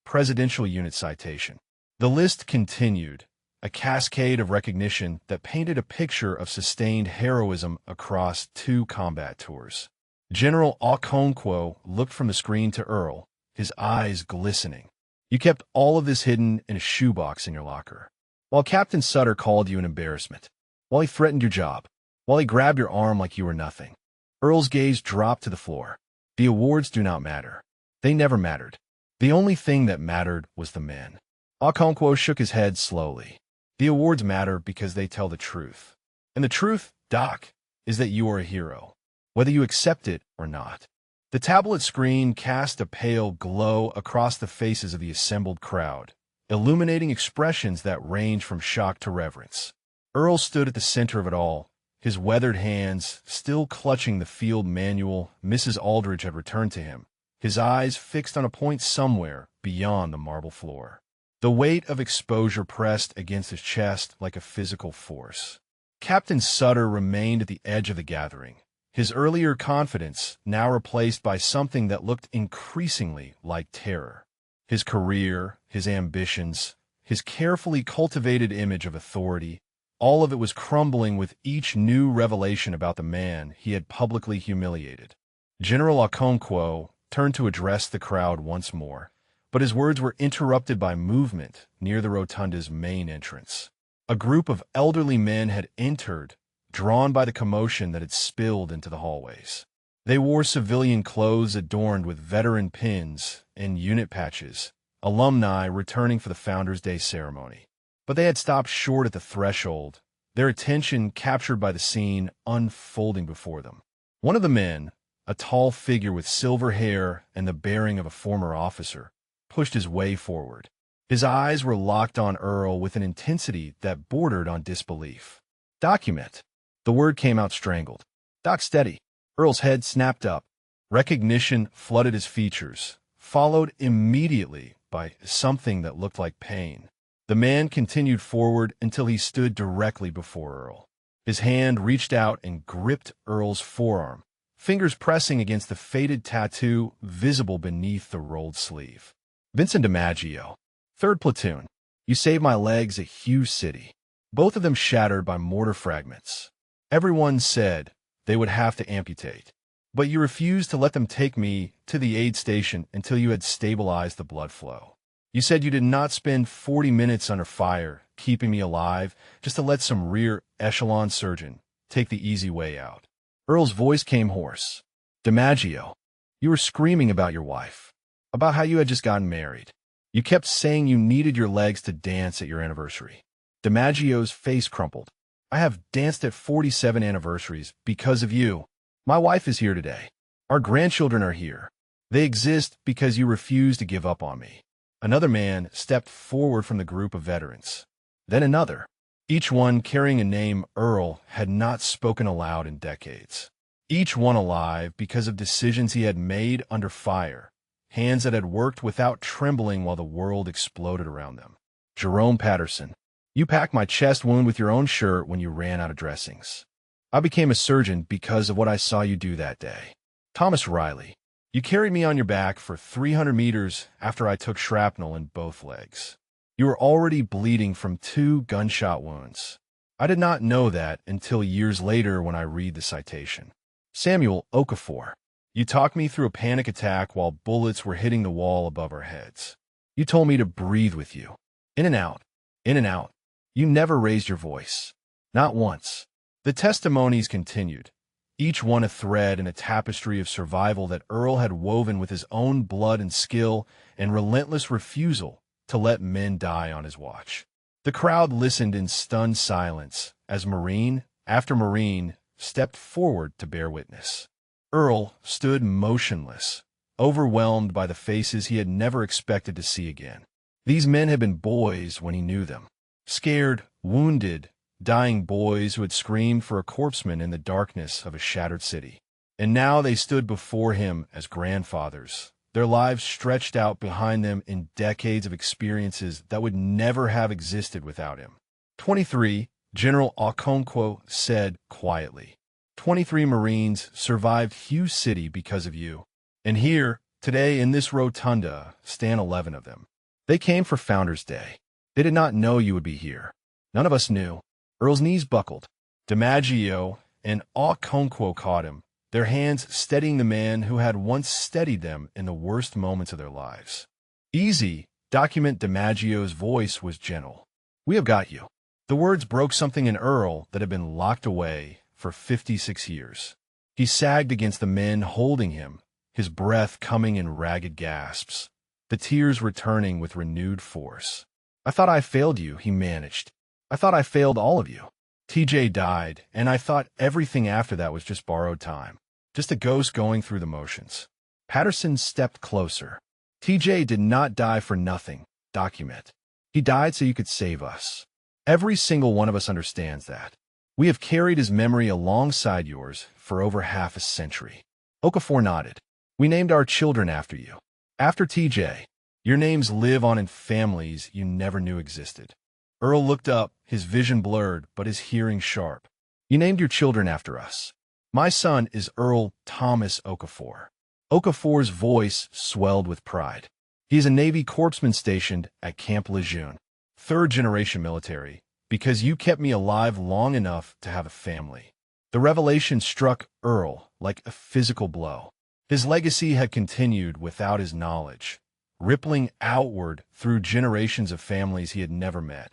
Presidential Unit Citation. The list continued, a cascade of recognition that painted a picture of sustained heroism across 2 combat tours. General Okonkwo looked from the screen to Earl, his eyes glistening. You kept all of this hidden in a shoebox in your locker. While Captain Sutter called you an embarrassment. While he threatened your job. While he grabbed your arm like you were nothing. Earl's gaze dropped to the floor. The awards do not matter. They never mattered. The only thing that mattered was the men. Okonkwo shook his head slowly. The awards matter because they tell the truth. And the truth, Doc, is that you are a hero, whether you accept it or not. The tablet screen cast a pale glow across the faces of the assembled crowd, illuminating expressions that range from shock to reverence. Earl stood at the center of it all, his weathered hands still clutching the field manual Mrs. Aldridge had returned to him, his eyes fixed on a point somewhere beyond the marble floor. The weight of exposure pressed against his chest like a physical force. Captain Sutter remained at the edge of the gathering, his earlier confidence now replaced by something that looked increasingly like terror. His career, his ambitions, his carefully cultivated image of authority, all of it was crumbling with each new revelation about the man he had publicly humiliated. General Okonkwo turned to address the crowd once more, but his words were interrupted by movement near the rotunda's main entrance. A group of elderly men had entered, drawn by the commotion that had spilled into the hallways. They wore civilian clothes adorned with veteran pins and unit patches, alumni returning for the Founders' Day ceremony. But they had stopped short at the threshold, their attention captured by the scene unfolding before them. One of the men, a tall figure with silver hair and the bearing of a former officer, pushed his way forward. His eyes were locked on Earl with an intensity that bordered on disbelief. "Document." The word came out strangled. "Doc, steady." Earl's head snapped up. Recognition flooded his features, followed immediately by something that looked like pain. The man continued forward until he stood directly before Earl. His hand reached out and gripped Earl's forearm, fingers pressing against the faded tattoo visible beneath the rolled sleeve. "Vincent DiMaggio, 3rd Platoon. You saved my legs at Hughes City." Both of them shattered by mortar fragments. Everyone said they would have to amputate, but you refused to let them take me to the aid station until you had stabilized the blood flow. You said you did not spend 40 minutes under fire keeping me alive just to let some rear echelon surgeon take the easy way out. Earl's voice came hoarse. "DiMaggio, you were screaming about your wife, about how you had just gotten married. You kept saying you needed your legs to dance at your anniversary." DiMaggio's face crumpled. "I have danced at 47 anniversaries because of you. My wife is here today. Our grandchildren are here. They exist because you refused to give up on me." Another man stepped forward from the group of veterans. Then another, each one carrying a name Earl had not spoken aloud in decades. Each one alive because of decisions he had made under fire, hands that had worked without trembling while the world exploded around them. "Jerome Patterson, you packed my chest wound with your own shirt when you ran out of dressings. I became a surgeon because of what I saw you do that day." "Thomas Riley, you carried me on your back for 300 meters after I took shrapnel in both legs. You were already bleeding from 2 gunshot wounds. I did not know that until years later when I read the citation." "Samuel Okafor, you talked me through a panic attack while bullets were hitting the wall above our heads. You told me to breathe with you. In and out, in and out. You never raised your voice. Not once." The testimonies continued, each one a thread in a tapestry of survival that Earl had woven with his own blood and skill and relentless refusal to let men die on his watch. The crowd listened in stunned silence as Marine after Marine stepped forward to bear witness. Earl stood motionless, overwhelmed by the faces he had never expected to see again. These men had been boys when he knew them. Scared, wounded, dying boys who had screamed for a corpsman in the darkness of a shattered city. And now they stood before him as grandfathers, their lives stretched out behind them in decades of experiences that would never have existed without him. 23, General Okonkwo said quietly. 23 Marines survived Hughes City because of you. And here, today in this rotunda, stand 11 of them. They came for Founders' Day. They did not know you would be here. None of us knew. Earl's knees buckled. DiMaggio and Okonkwo caught him, their hands steadying the man who had once steadied them in the worst moments of their lives. "Easy," Document DiMaggio's voice was gentle. "We have got you." The words broke something in Earl that had been locked away for 56 years. He sagged against the men holding him, his breath coming in ragged gasps, the tears returning with renewed force. "I thought I failed you," he managed. "I thought I failed all of you. TJ died, and I thought everything after that was just borrowed time, just a ghost going through the motions." Patterson stepped closer. "TJ did not die for nothing, Document. He died so you could save us. Every single one of us understands that. We have carried his memory alongside yours for over half a century." Okafor nodded. "We named our children after you. After TJ. Your names live on in families you never knew existed. Earl looked up, his vision blurred, but his hearing sharp. You named your children after us. My son is Earl Thomas Okafor. Okafor's voice swelled with pride. He is a Navy corpsman stationed at Camp Lejeune, third-generation military, because you kept me alive long enough to have a family. The revelation struck Earl like a physical blow. His legacy had continued without his knowledge, rippling outward through generations of families he had never met,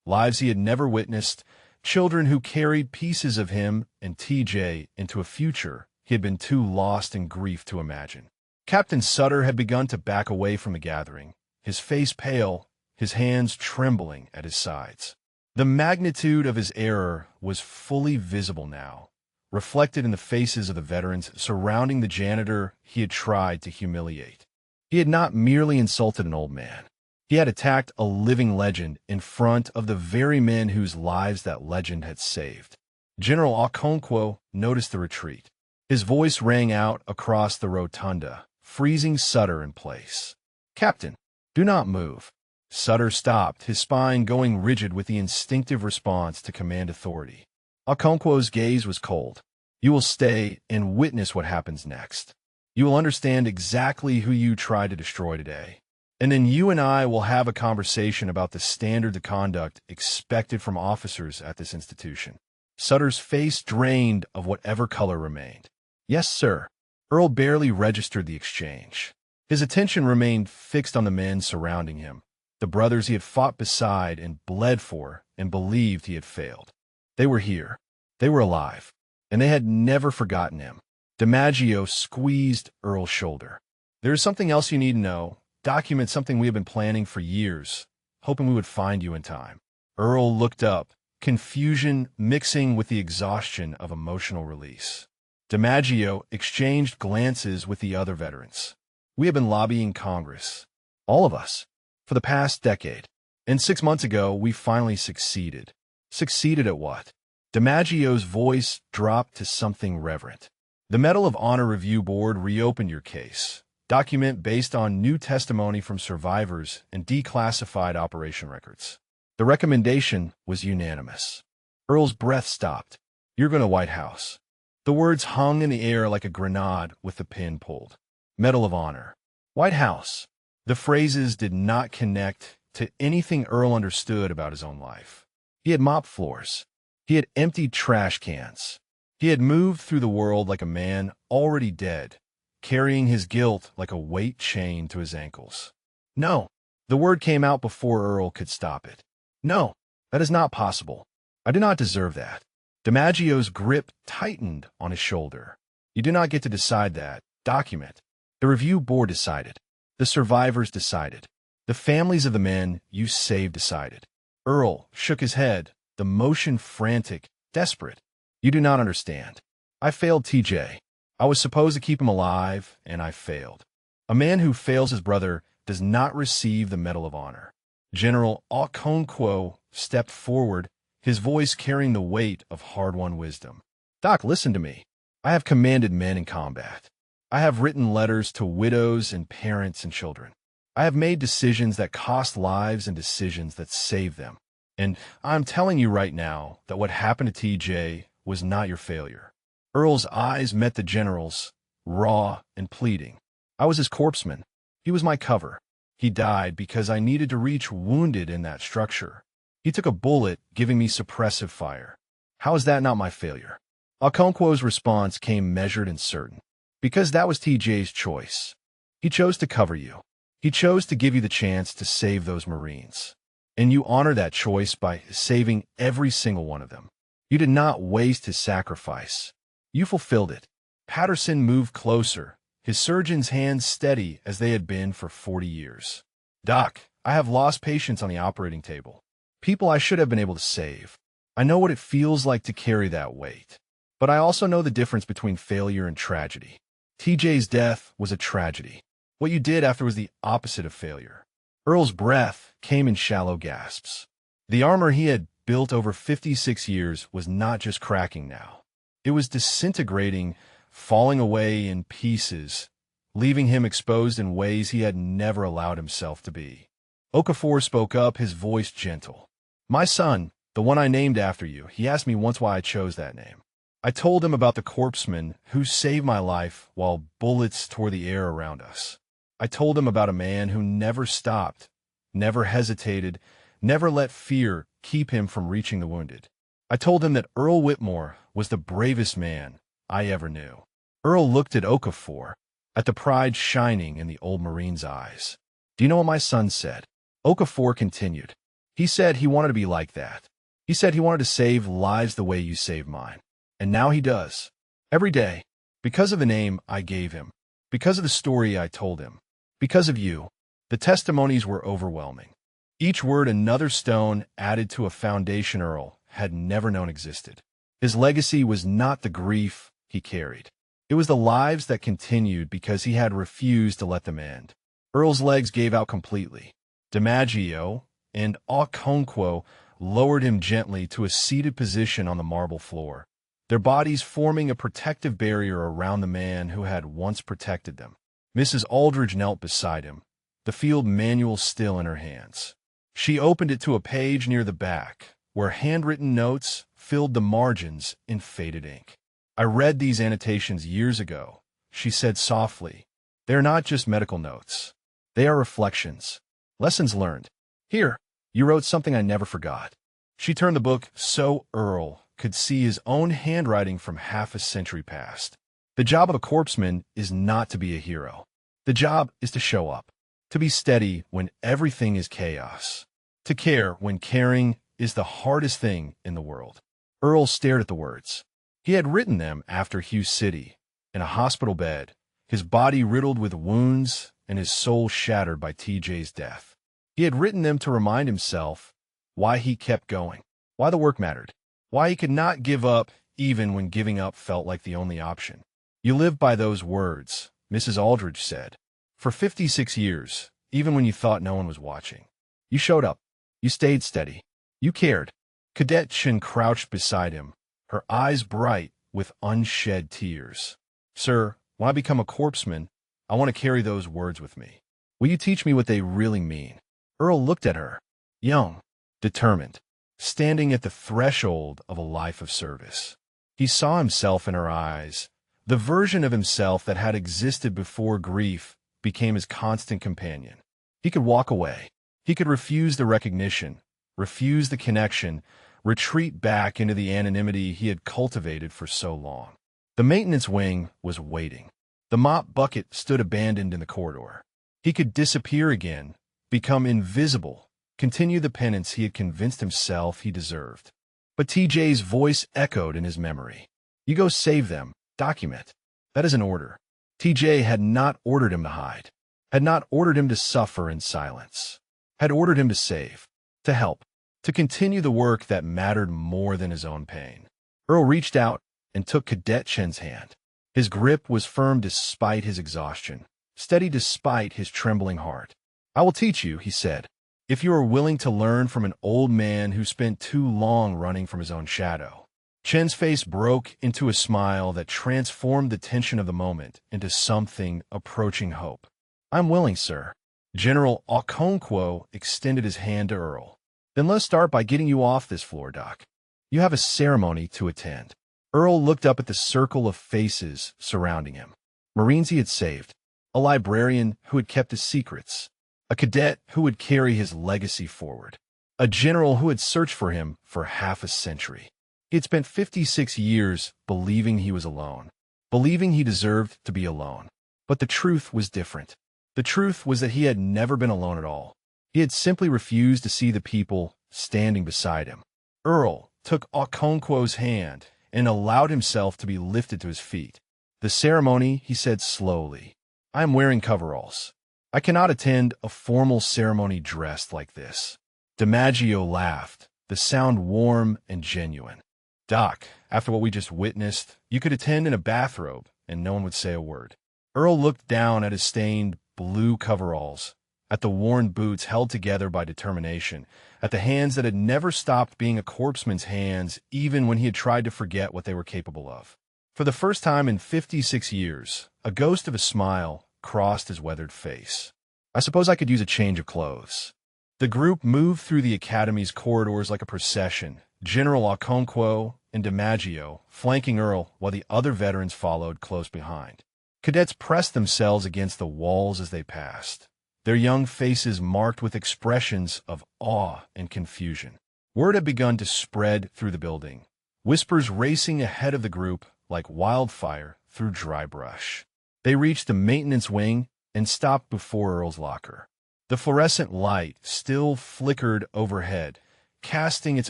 lives he had never witnessed, children who carried pieces of him and TJ into a future he had been too lost in grief to imagine. Captain Sutter had begun to back away from the gathering, his face pale, his hands trembling at his sides. The magnitude of his error was fully visible now, reflected in the faces of the veterans surrounding the janitor he had tried to humiliate. He had not merely insulted an old man. He had attacked a living legend in front of the very men whose lives that legend had saved. General Okonkwo noticed the retreat. His voice rang out across the rotunda, freezing Sutter in place. "Captain, do not move." Sutter stopped, his spine going rigid with the instinctive response to command authority. Okonkwo's gaze was cold. "You will stay and witness what happens next. You will understand exactly who you tried to destroy today. And then you and I will have a conversation about the standards of conduct expected from officers at this institution." Sutter's face drained of whatever color remained. "Yes, sir." Earl barely registered the exchange. His attention remained fixed on the men surrounding him, the brothers he had fought beside and bled for and believed he had failed. They were here. They were alive. And they had never forgotten him. DiMaggio squeezed Earl's shoulder. "There is something else you need to know. Document something we have been planning for years, hoping we would find you in time." Earl looked up, confusion mixing with the exhaustion of emotional release. DiMaggio exchanged glances with the other veterans. "We have been lobbying Congress, all of us, for the past decade. And 6 months ago, we finally succeeded." "Succeeded at what?" DiMaggio's voice dropped to something reverent. "The Medal of Honor Review Board reopened your case. Document based on new testimony from survivors and declassified operation records. The recommendation was unanimous." Earl's breath stopped. "You're going to White House." The words hung in the air like a grenade with the pin pulled. Medal of Honor. White House. The phrases did not connect to anything Earl understood about his own life. He had mopped floors. He had emptied trash cans. He had moved through the world like a man already dead, carrying his guilt like a weight chained to his ankles. "No." The word came out before Earl could stop it. "No, that is not possible. I do not deserve that." DiMaggio's grip tightened on his shoulder. "You do not get to decide that. Document." The review board decided. The survivors decided. The families of the men you saved decided. Earl shook his head, the motion frantic, desperate. "You do not understand. I failed TJ. I was supposed to keep him alive, and I failed. A man who fails his brother does not receive the Medal of Honor." General Okonkwo stepped forward, his voice carrying the weight of hard-won wisdom. "Doc, listen to me. I have commanded men in combat. I have written letters to widows and parents and children. I have made decisions that cost lives and decisions that save them. And I'm telling you right now that what happened to TJ was not your failure." Earl's eyes met the general's, raw and pleading. "I was his corpsman. He was my cover. He died because I needed to reach wounded in that structure. He took a bullet, giving me suppressive fire. How is that not my failure?" Okonkwo's response came measured and certain. "Because that was TJ's choice. He chose to cover you. He chose to give you the chance to save those Marines. And you honor that choice by saving every single one of them. You did not waste his sacrifice. You fulfilled it." Patterson moved closer, his surgeon's hands steady as they had been for 40 years. "Doc, I have lost patients on the operating table. People I should have been able to save. I know what it feels like to carry that weight. But I also know the difference between failure and tragedy. TJ's death was a tragedy. What you did after was the opposite of failure." Earl's breath came in shallow gasps. The armor he had built over 56 years was not just cracking now. It was disintegrating, falling away in pieces, leaving him exposed in ways he had never allowed himself to be. Okafor spoke up, his voice gentle. "My son, the one I named after you, he asked me once why I chose that name. I told him about the corpsman who saved my life while bullets tore the air around us. I told him about a man who never stopped, never hesitated, never let fear keep him from reaching the wounded. I told him that Earl Whitmore was the bravest man I ever knew." Earl looked at Okafor, at the pride shining in the old Marine's eyes. "Do you know what my son said?" Okafor continued. "He said he wanted to be like that. He said he wanted to save lives the way you saved mine. And now he does. Every day. Because of the name I gave him. Because of the story I told him. Because of you." The testimonies were overwhelming. Each word another stone added to a foundation Earl had never known existed. His legacy was not the grief he carried. It was the lives that continued because he had refused to let them end. Earl's legs gave out completely. DiMaggio and Okonkwo lowered him gently to a seated position on the marble floor, their bodies forming a protective barrier around the man who had once protected them. Mrs. Aldridge knelt beside him, the field manual still in her hands. She opened it to a page near the back, where handwritten notes filled the margins in faded ink. "I read these annotations years ago," she said softly. "They are not just medical notes. They are reflections, lessons learned. Here, you wrote something I never forgot." She turned the book so Earl could see his own handwriting from half a century past. "The job of a corpsman is not to be a hero. The job is to show up, to be steady when everything is chaos, to care when caring is the hardest thing in the world." Earl stared at the words. He had written them after Hugh City, in a hospital bed, his body riddled with wounds and his soul shattered by TJ's death. He had written them to remind himself why he kept going, why the work mattered, why he could not give up even when giving up felt like the only option. "You lived by those words," Mrs. Aldridge said. "For 56 years, even when you thought no one was watching. You showed up. You stayed steady. You cared." Cadet Chin crouched beside him, her eyes bright with unshed tears. "Sir, when I become a corpsman, I want to carry those words with me. Will you teach me what they really mean?" Earl looked at her, young, determined, standing at the threshold of a life of service. He saw himself in her eyes, the version of himself that had existed before grief became his constant companion. He could walk away. He could refuse the recognition, refuse the connection, retreat back into the anonymity he had cultivated for so long. The maintenance wing was waiting. The mop bucket stood abandoned in the corridor. He could disappear again, become invisible, continue the penance he had convinced himself he deserved. But TJ's voice echoed in his memory. "You go save them, document. That is an order." TJ had not ordered him to hide, had not ordered him to suffer in silence, had ordered him to save, to help, to continue the work that mattered more than his own pain. Earl reached out and took Cadet Chen's hand. His grip was firm despite his exhaustion, steady despite his trembling heart. "I will teach you," he said, "if you are willing to learn from an old man who spent too long running from his own shadow." Chen's face broke into a smile that transformed the tension of the moment into something approaching hope. "I'm willing, sir." General Okonkwo extended his hand to Earl. "Then let's start by getting you off this floor, Doc. You have a ceremony to attend." Earl looked up at the circle of faces surrounding him. Marines he had saved, a librarian who had kept his secrets, a cadet who would carry his legacy forward, a general who had searched for him for half a century. He had spent 56 years believing he was alone, believing he deserved to be alone. But the truth was different. The truth was that he had never been alone at all. He had simply refused to see the people standing beside him. Earl took Okonkwo's hand and allowed himself to be lifted to his feet. "The ceremony," he said slowly. "I am wearing coveralls. I cannot attend a formal ceremony dressed like this." DiMaggio laughed, the sound warm and genuine. "Doc, after what we just witnessed, you could attend in a bathrobe and no one would say a word." Earl looked down at his stained blue coveralls, at the worn boots held together by determination, at the hands that had never stopped being a corpsman's hands even when he had tried to forget what they were capable of. For the first time in 56 years, a ghost of a smile crossed his weathered face. I suppose I could use a change of clothes. The group moved through the academy's corridors like a procession, General Okonkwo and DiMaggio flanking Earl while the other veterans followed close behind. Cadets pressed themselves against the walls as they passed, their young faces marked with expressions of awe and confusion. Word had begun to spread through the building, whispers racing ahead of the group like wildfire through dry brush. They reached the maintenance wing and stopped before Earl's locker. The fluorescent light still flickered overhead, casting its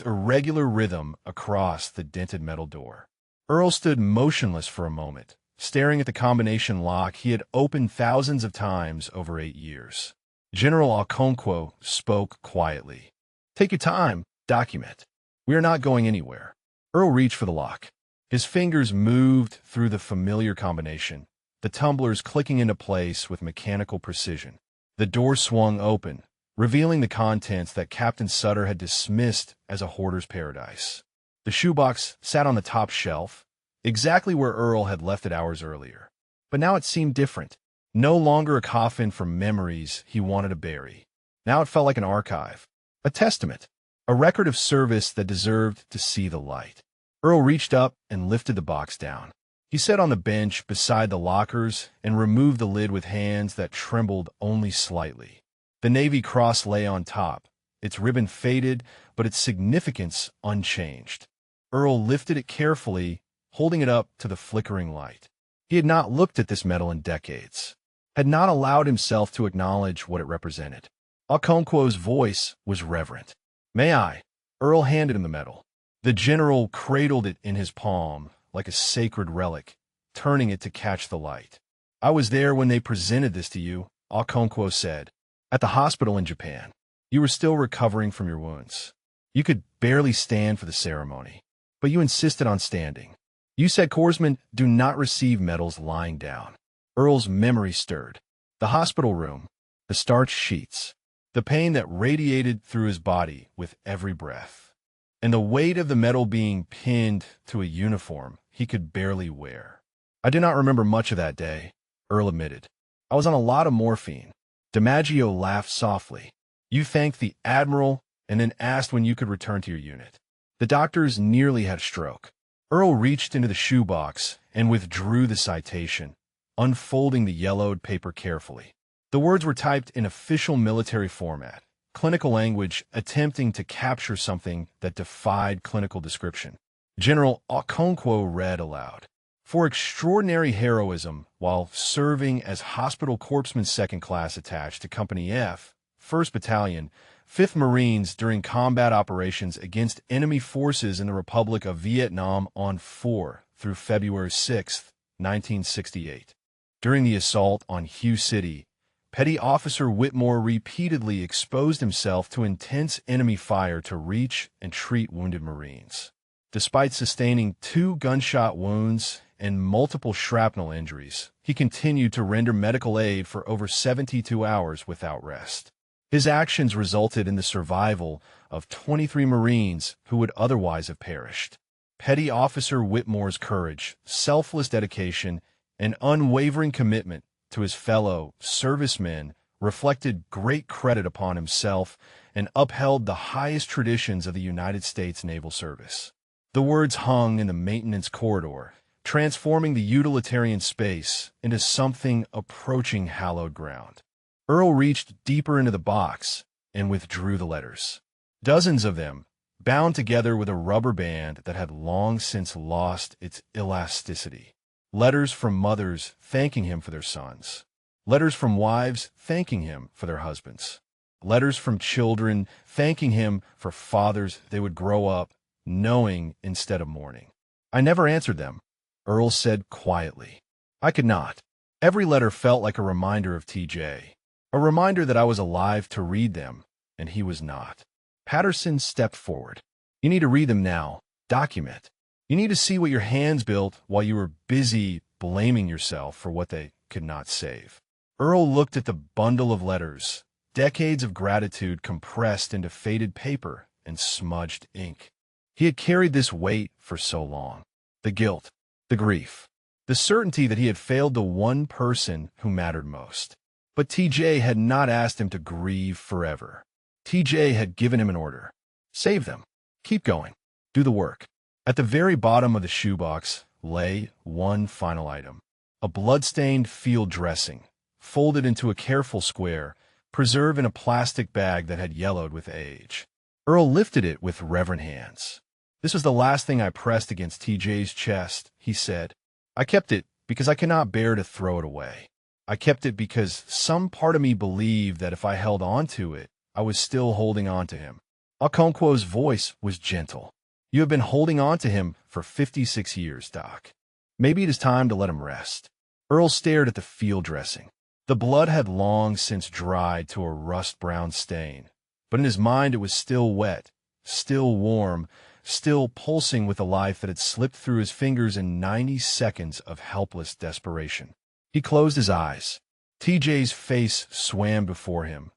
irregular rhythm across the dented metal door. Earl stood motionless for a moment, staring at the combination lock he had opened thousands of times over 8 years. General Okonkwo spoke quietly. "Take your time, document. We are not going anywhere." Earl reached for the lock. His fingers moved through the familiar combination, the tumblers clicking into place with mechanical precision. The door swung open, revealing the contents that Captain Sutter had dismissed as a hoarder's paradise. The shoebox sat on the top shelf, exactly where Earl had left it hours earlier. But now it seemed different. No longer a coffin for memories he wanted to bury. Now it felt like an archive, a testament, a record of service that deserved to see the light. Earl reached up and lifted the box down. He sat on the bench beside the lockers and removed the lid with hands that trembled only slightly. The Navy Cross lay on top, its ribbon faded, but its significance unchanged. Earl lifted it carefully, holding it up to the flickering light. He had not looked at this medal in decades, had not allowed himself to acknowledge what it represented. Okonkwo's voice was reverent. "May I?" Earl handed him the medal. The general cradled it in his palm, like a sacred relic, turning it to catch the light. "I was there when they presented this to you," Okonkwo said. "At the hospital in Japan. You were still recovering from your wounds. You could barely stand for the ceremony, but you insisted on standing. You said corpsmen do not receive medals lying down." Earl's memory stirred. The hospital room, the starched sheets, the pain that radiated through his body with every breath, and the weight of the medal being pinned to a uniform he could barely wear. "I do not remember much of that day," Earl admitted. "I was on a lot of morphine." DiMaggio laughed softly. "You thanked the Admiral and then asked when you could return to your unit. The doctors nearly had a stroke." Earl reached into the shoebox and withdrew the citation, unfolding the yellowed paper carefully. The words were typed in official military format, clinical language attempting to capture something that defied clinical description. General Okonkwo read aloud. "For extraordinary heroism while serving as Hospital Corpsman Second Class attached to Company F, 1st Battalion, 5th Marines during combat operations against enemy forces in the Republic of Vietnam on 4 through February 6, 1968. During the assault on Hue City, Petty Officer Whitmore repeatedly exposed himself to intense enemy fire to reach and treat wounded Marines. Despite sustaining 2 gunshot wounds and multiple shrapnel injuries, he continued to render medical aid for over 72 hours without rest. His actions resulted in the survival of 23 Marines who would otherwise have perished. Petty Officer Whitmore's courage, selfless dedication, and unwavering commitment to his fellow servicemen reflected great credit upon himself and upheld the highest traditions of the United States Naval Service. The words hung in the maintenance corridor, transforming the utilitarian space into something approaching hallowed ground. Earl reached deeper into the box and withdrew the letters. Dozens of them, bound together with a rubber band that had long since lost its elasticity. Letters from mothers thanking him for their sons. Letters from wives thanking him for their husbands. Letters from children thanking him for fathers they would grow up knowing instead of mourning. "I never answered them," Earl said quietly. "I could not. Every letter felt like a reminder of TJ. A reminder that I was alive to read them, and he was not." Patterson stepped forward. "You need to read them now. Document. You need to see what your hands built while you were busy blaming yourself for what they could not save." Earl looked at the bundle of letters, decades of gratitude compressed into faded paper and smudged ink. He had carried this weight for so long. The guilt, the grief, the certainty that he had failed the one person who mattered most. But TJ had not asked him to grieve forever. TJ had given him an order. Save them. Keep going. Do the work. At the very bottom of the shoebox lay one final item. A blood-stained field dressing, folded into a careful square, preserved in a plastic bag that had yellowed with age. Earl lifted it with reverent hands. "This was the last thing I pressed against TJ's chest," he said. "I kept it because I could not bear to throw it away. I kept it because some part of me believed that if I held on to it, I was still holding on to him." Okonkwo's voice was gentle. "You have been holding on to him for 56 years, Doc. Maybe it is time to let him rest." Earl stared at the field dressing. The blood had long since dried to a rust-brown stain, but in his mind it was still wet, still warm, still pulsing with a life that had slipped through his fingers in 90 seconds of helpless desperation. He closed his eyes. TJ's face swam before him,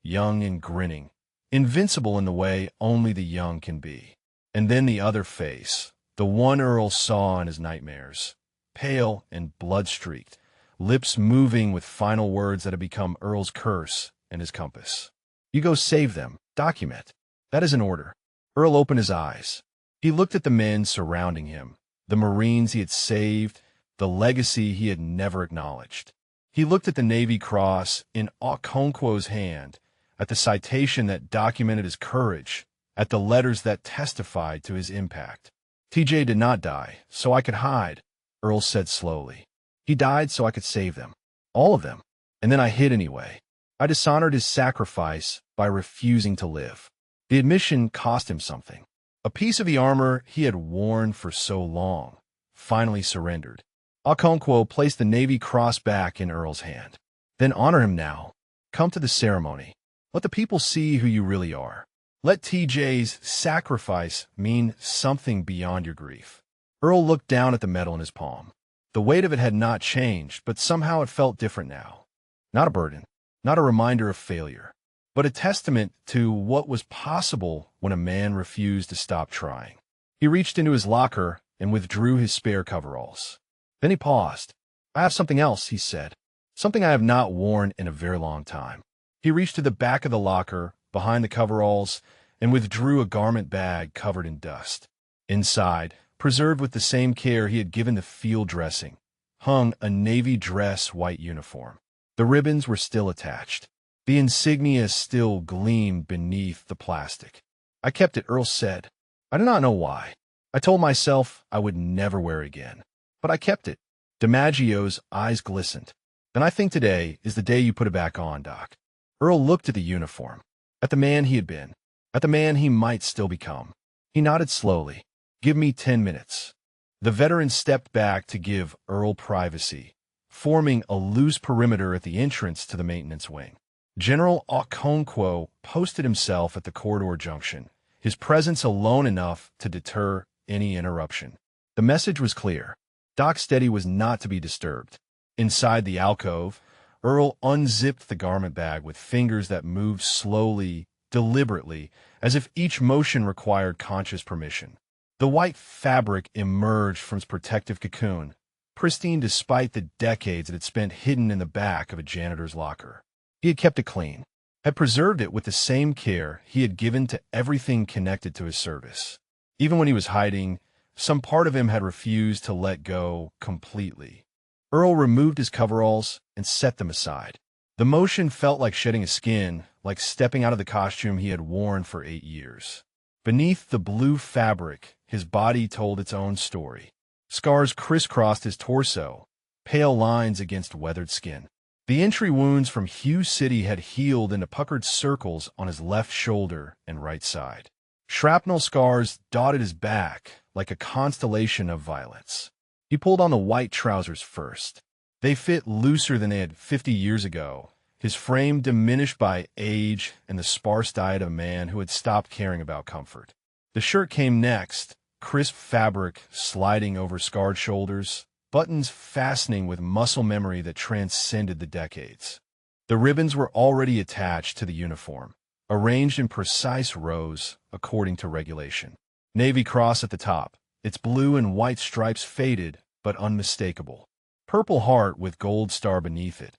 young and grinning, invincible in the way only the young can be. And then the other face, the one Earl saw in his nightmares, pale and blood-streaked, lips moving with final words that had become Earl's curse and his compass. "You go save them. Document. That is an order." Earl opened his eyes. He looked at the men surrounding him, the Marines he had saved, the legacy he had never acknowledged. He looked at the Navy Cross in Okonkwo's hand, at the citation that documented his courage, at the letters that testified to his impact. "TJ did not die, so I could hide," Earl said slowly. "He died so I could save them. All of them. And then I hid anyway. I dishonored his sacrifice by refusing to live." The admission cost him something. A piece of the armor he had worn for so long finally surrendered. Okonkwo placed the Navy Cross back in Earl's hand. "Then honor him now. Come to the ceremony. Let the people see who you really are. Let TJ's sacrifice mean something beyond your grief." Earl looked down at the medal in his palm. The weight of it had not changed, but somehow it felt different now. Not a burden, not a reminder of failure, but a testament to what was possible when a man refused to stop trying. He reached into his locker and withdrew his spare coveralls. Then he paused. "I have something else," he said. "Something I have not worn in a very long time." He reached to the back of the locker, behind the coveralls, and withdrew a garment bag covered in dust. Inside, preserved with the same care he had given the field dressing, hung a navy dress white uniform. The ribbons were still attached. The insignia still gleamed beneath the plastic. "I kept it," Earl said. "I do not know why. I told myself I would never wear it again. But I kept it." DiMaggio's eyes glistened. "Then I think today is the day you put it back on, Doc." Earl looked at the uniform, at the man he had been, at the man he might still become. He nodded slowly. "Give me 10 minutes." The veteran stepped back to give Earl privacy, forming a loose perimeter at the entrance to the maintenance wing. General Okonkwo posted himself at the corridor junction, his presence alone enough to deter any interruption. The message was clear. Doc Steady was not to be disturbed. Inside the alcove, Earl unzipped the garment bag with fingers that moved slowly, deliberately, as if each motion required conscious permission. The white fabric emerged from its protective cocoon, pristine despite the decades it had spent hidden in the back of a janitor's locker. He had kept it clean, had preserved it with the same care he had given to everything connected to his service. Even when he was hiding, some part of him had refused to let go completely. Earl removed his coveralls and set them aside. The motion felt like shedding a skin, like stepping out of the costume he had worn for 8 years. Beneath the blue fabric, his body told its own story. Scars crisscrossed his torso, pale lines against weathered skin. The entry wounds from Hugh City had healed into puckered circles on his left shoulder and right side. Shrapnel scars dotted his back like a constellation of violets. He pulled on the white trousers first. They fit looser than they had 50 years ago, his frame diminished by age and the sparse diet of a man who had stopped caring about comfort. The shirt came next, crisp fabric sliding over scarred shoulders, buttons fastening with muscle memory that transcended the decades. The ribbons were already attached to the uniform, arranged in precise rows according to regulation. Navy Cross at the top, its blue and white stripes faded but unmistakable. Purple heart with gold star beneath it,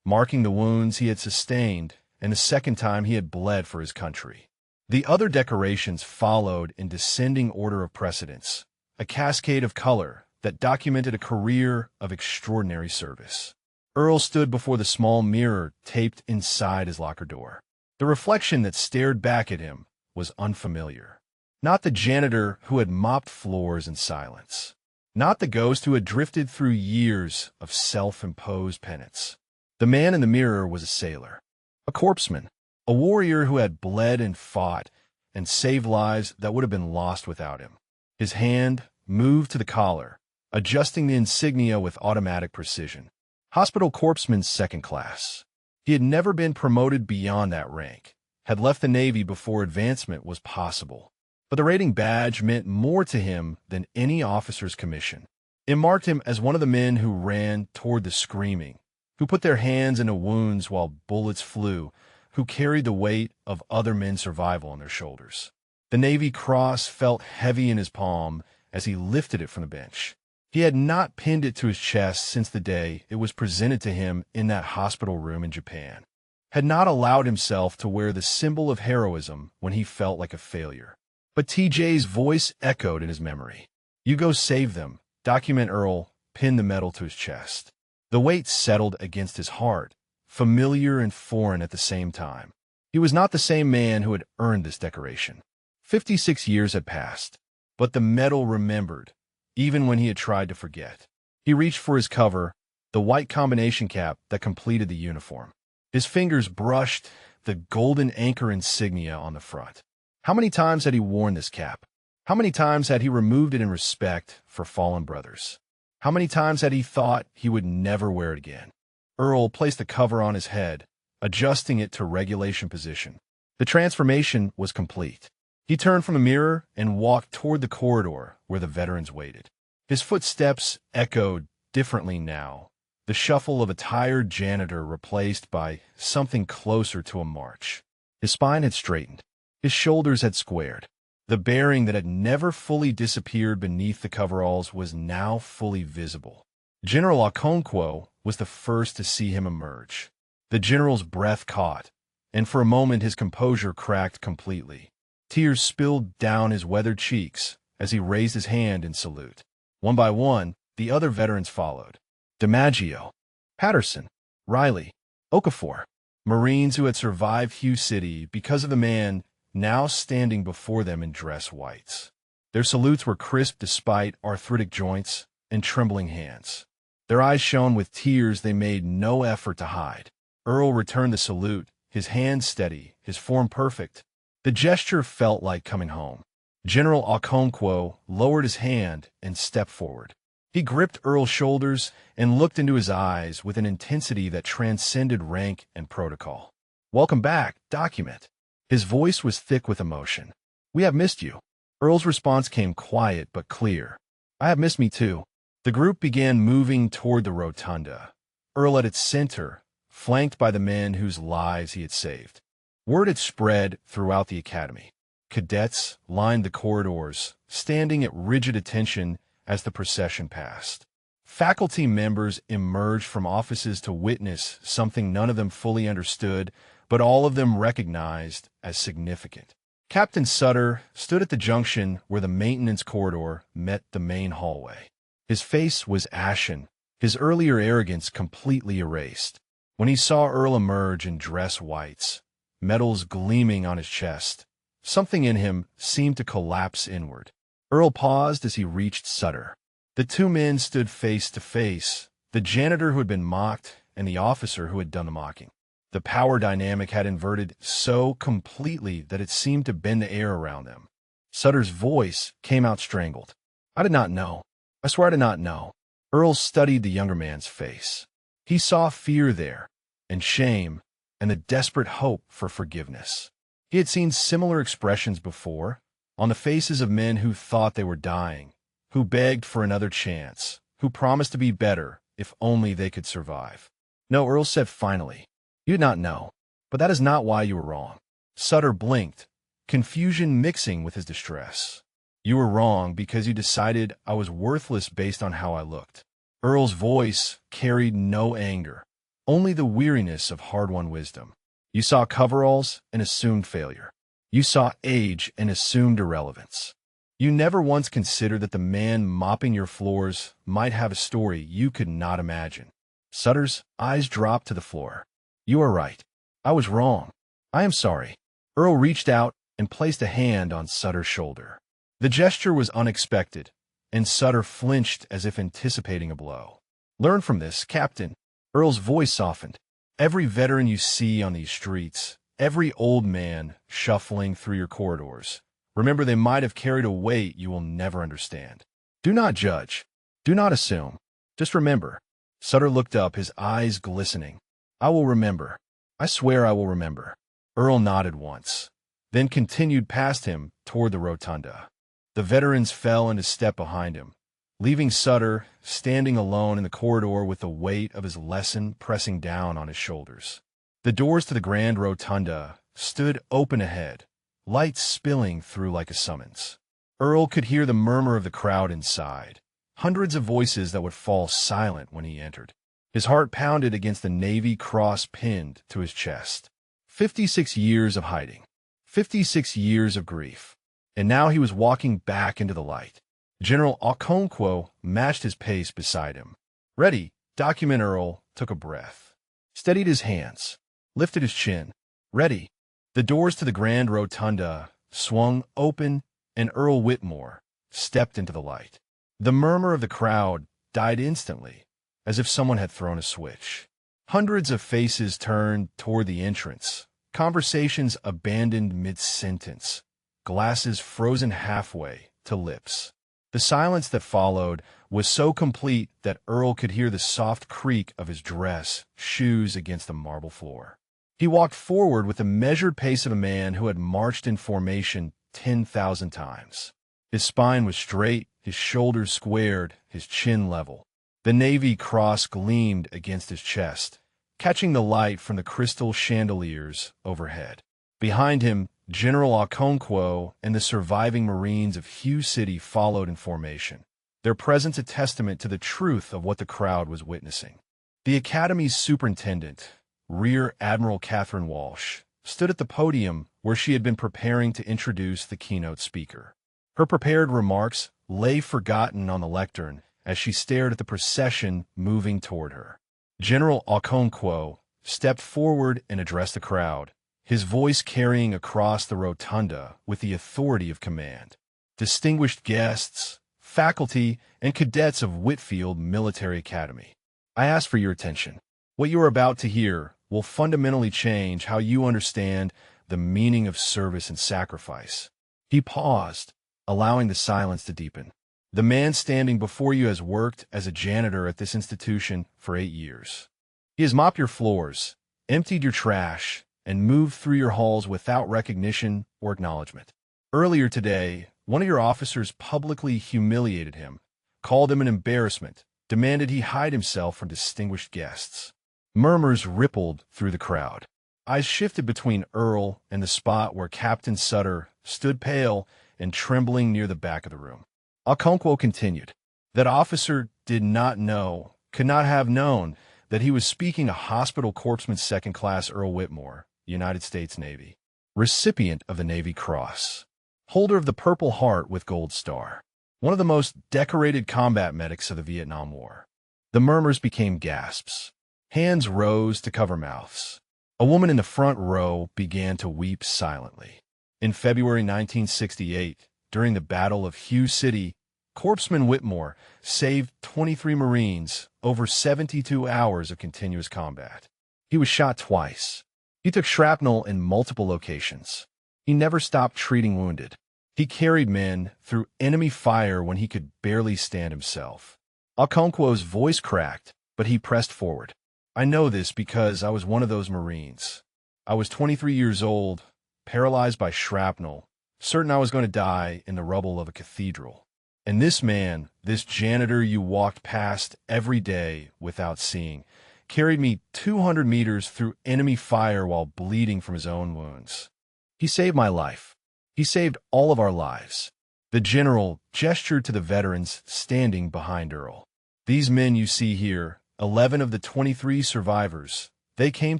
marking the wounds he had sustained and the second time he had bled for his country. The other decorations followed in descending order of precedence, a cascade of color that documented a career of extraordinary service. Earl stood before the small mirror taped inside his locker door. The reflection that stared back at him was unfamiliar. Not the janitor who had mopped floors in silence. Not the ghost who had drifted through years of self-imposed penance. The man in the mirror was a sailor, a corpsman, a warrior who had bled and fought and saved lives that would have been lost without him. His hand moved to the collar, adjusting the insignia with automatic precision. Hospital corpsman second class. He had never been promoted beyond that rank, had left the Navy before advancement was possible. But the rating badge meant more to him than any officer's commission. It marked him as one of the men who ran toward the screaming, who put their hands into wounds while bullets flew, who carried the weight of other men's survival on their shoulders. The Navy Cross felt heavy in his palm as he lifted it from the bench. He had not pinned it to his chest since the day it was presented to him in that hospital room in Japan, had not allowed himself to wear the symbol of heroism when he felt like a failure. But TJ's voice echoed in his memory. "You go save them." Document Earl pinned the medal to his chest. The weight settled against his heart, familiar and foreign at the same time. He was not the same man who had earned this decoration. 56 years had passed, but the medal remembered, even when he had tried to forget. He reached for his cover, the white combination cap that completed the uniform. His fingers brushed the golden anchor insignia on the front. How many times had he worn this cap? How many times had he removed it in respect for fallen brothers? How many times had he thought he would never wear it again? Earl placed the cover on his head, adjusting it to regulation position. The transformation was complete. He turned from the mirror and walked toward the corridor where the veterans waited. His footsteps echoed differently now, the shuffle of a tired janitor replaced by something closer to a march. His spine had straightened. His shoulders had squared. The bearing that had never fully disappeared beneath the coveralls was now fully visible. General Okonkwo was the first to see him emerge. The general's breath caught, and for a moment his composure cracked completely. Tears spilled down his weathered cheeks as he raised his hand in salute. One by one, the other veterans followed. DiMaggio, Patterson, Riley, Okafor, Marines who had survived Hugh City because of the man now standing before them in dress whites. Their salutes were crisp despite arthritic joints and trembling hands. Their eyes shone with tears they made no effort to hide. Earl returned the salute, his hands steady, his form perfect. The gesture felt like coming home. General Okonkwo lowered his hand and stepped forward. He gripped Earl's shoulders and looked into his eyes with an intensity that transcended rank and protocol. "Welcome back, document." His voice was thick with emotion. "We have missed you." Earl's response came quiet but clear. "I have missed me too." The group began moving toward the rotunda, Earl at its center, flanked by the men whose lives he had saved. Word had spread throughout the academy. Cadets lined the corridors, standing at rigid attention as the procession passed. Faculty members emerged from offices to witness something none of them fully understood, but all of them recognized as significant. Captain Sutter stood at the junction where the maintenance corridor met the main hallway. His face was ashen, his earlier arrogance completely erased. When he saw Earl emerge in dress whites, medals gleaming on his chest, something in him seemed to collapse inward. Earl paused as he reached Sutter. The two men stood face to face, the janitor who had been mocked and the officer who had done the mocking. The power dynamic had inverted so completely that it seemed to bend the air around them. Sutter's voice came out strangled. "I did not know. I swear I did not know." Earl studied the younger man's face. He saw fear there, and shame, and the desperate hope for forgiveness. He had seen similar expressions before, on the faces of men who thought they were dying, who begged for another chance, who promised to be better if only they could survive. "No," Earl said finally. "You did not know, but that is not why you were wrong." Sutter blinked, confusion mixing with his distress. You were wrong because you decided I was worthless based on how I looked. Earl's voice carried no anger, only the weariness of hard-won wisdom. You saw coveralls and assumed failure. You saw age and assumed irrelevance. You never once considered that the man mopping your floors might have a story you could not imagine. Sutter's eyes dropped to the floor. You are right. I was wrong. I am sorry. Earl reached out and placed a hand on Sutter's shoulder. The gesture was unexpected, and Sutter flinched as if anticipating a blow. Learn from this, Captain. Earl's voice softened. Every veteran you see on these streets, every old man shuffling through your corridors, remember they might have carried a weight you will never understand. Do not judge. Do not assume. Just remember. Sutter looked up, his eyes glistening. I will remember. I swear I will remember. Earl nodded once, then continued past him toward the rotunda. The veterans fell into step behind him, leaving Sutter standing alone in the corridor with the weight of his lesson pressing down on his shoulders. The doors to the grand rotunda stood open ahead, lights spilling through like a summons. Earl could hear the murmur of the crowd inside, hundreds of voices that would fall silent when he entered. His heart pounded against the Navy cross pinned to his chest. 56 years of hiding, 56 years of grief, and now he was walking back into the light. General Okonkwo matched his pace beside him. Ready, Document Earl took a breath, steadied his hands, lifted his chin. Ready. The doors to the grand rotunda swung open, and Earl Whitmore stepped into the light. The murmur of the crowd died instantly, as if someone had thrown a switch. Hundreds of faces turned toward the entrance, conversations abandoned mid-sentence, glasses frozen halfway to lips. The silence that followed was so complete that Earl could hear the soft creak of his dress, shoes against the marble floor. He walked forward with the measured pace of a man who had marched in formation 10,000 times. His spine was straight, his shoulders squared, his chin level. The Navy cross gleamed against his chest, catching the light from the crystal chandeliers overhead. Behind him, General Okonkwo and the surviving Marines of Hugh City followed in formation, their presence a testament to the truth of what the crowd was witnessing. The Academy's superintendent, Rear Admiral Catherine Walsh, stood at the podium where she had been preparing to introduce the keynote speaker. Her prepared remarks lay forgotten on the lectern as she stared at the procession moving toward her. General Okonkwo stepped forward and addressed the crowd, his voice carrying across the rotunda with the authority of command. Distinguished guests, faculty, and cadets of Whitfield Military Academy, I ask for your attention. What you are about to hear will fundamentally change how you understand the meaning of service and sacrifice. He paused, allowing the silence to deepen. The man standing before you has worked as a janitor at this institution for 8 years. He has mopped your floors, emptied your trash, and moved through your halls without recognition or acknowledgement. Earlier today, one of your officers publicly humiliated him, called him an embarrassment, demanded he hide himself from distinguished guests. Murmurs rippled through the crowd. Eyes shifted between Earl and the spot where Captain Sutter stood pale and trembling near the back of the room. Okonkwo continued. That officer did not know, could not have known, that he was speaking a hospital corpsman second class Earl Whitmore, United States Navy, recipient of the Navy Cross, holder of the Purple Heart with Gold Star, one of the most decorated combat medics of the Vietnam War. The murmurs became gasps. Hands rose to cover mouths. A woman in the front row began to weep silently. In February 1968, during the Battle of Hugh City, Corpsman Whitmore saved 23 Marines over 72 hours of continuous combat. He was shot twice. He took shrapnel in multiple locations. He never stopped treating wounded. He carried men through enemy fire when he could barely stand himself. Okonkwo's voice cracked, but he pressed forward. I know this because I was one of those Marines. I was 23 years old, paralyzed by shrapnel, certain I was going to die in the rubble of a cathedral. And this man, this janitor you walked past every day without seeing, carried me 200 meters through enemy fire while bleeding from his own wounds. He saved my life. He saved all of our lives. The general gestured to the veterans standing behind Earl. These men you see here, 11 of the 23 survivors, they came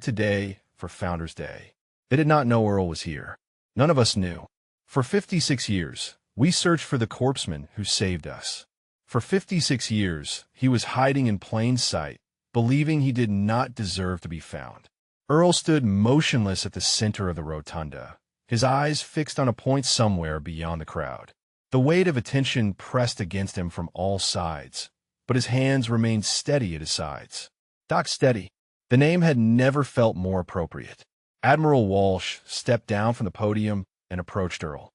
today for Founders Day. They did not know Earl was here. None of us knew. For 56 years, we searched for the corpsman who saved us. For 56 years, he was hiding in plain sight, believing he did not deserve to be found. Earl stood motionless at the center of the rotunda, his eyes fixed on a point somewhere beyond the crowd. The weight of attention pressed against him from all sides, but his hands remained steady at his sides. Doc steady. The name had never felt more appropriate. Admiral Walsh stepped down from the podium and approached Earl.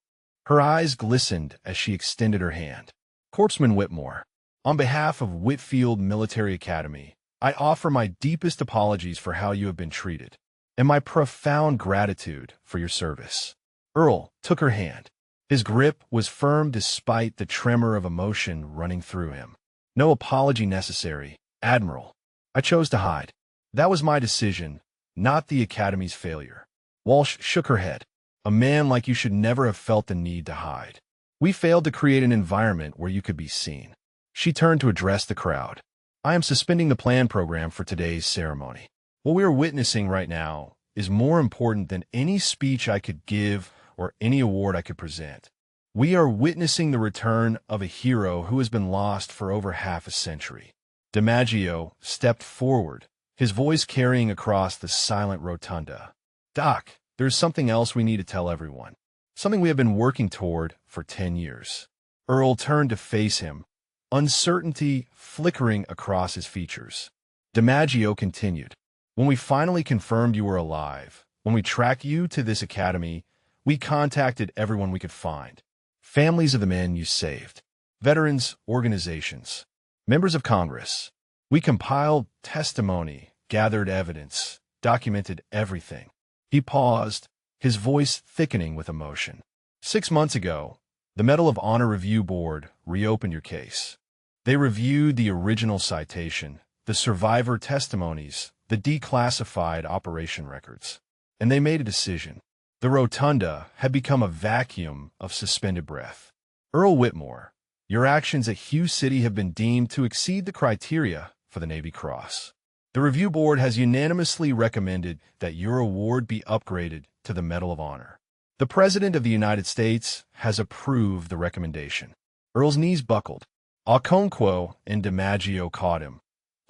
Her eyes glistened as she extended her hand. Corpsman Whitmore, on behalf of Whitfield Military Academy, I offer my deepest apologies for how you have been treated, and my profound gratitude for your service. Earl took her hand. His grip was firm despite the tremor of emotion running through him. No apology necessary, Admiral. I chose to hide. That was my decision, not the Academy's failure. Walsh shook her head. A man like you should never have felt the need to hide. We failed to create an environment where you could be seen. She turned to address the crowd. I am suspending the planned program for today's ceremony. What we are witnessing right now is more important than any speech I could give or any award I could present. We are witnessing the return of a hero who has been lost for over half a century. DiMaggio stepped forward, his voice carrying across the silent rotunda. Doc, there's something else we need to tell everyone. Something we have been working toward for 10 years. Earl turned to face him, uncertainty flickering across his features. DiMaggio continued. When we finally confirmed you were alive, when we tracked you to this academy, we contacted everyone we could find. Families of the men you saved, veterans, organizations, members of Congress. We compiled testimony, gathered evidence, documented everything. He paused, his voice thickening with emotion. 6 months ago, the Medal of Honor Review Board reopened your case. They reviewed the original citation, the survivor testimonies, the declassified operation records, and they made a decision. The rotunda had become a vacuum of suspended breath. Earl Whitmore, your actions at Hughes City have been deemed to exceed the criteria for the Navy Cross. The review board has unanimously recommended that your award be upgraded to the Medal of Honor. The President of the United States has approved the recommendation. Earl's knees buckled. Okonkwo and DiMaggio caught him,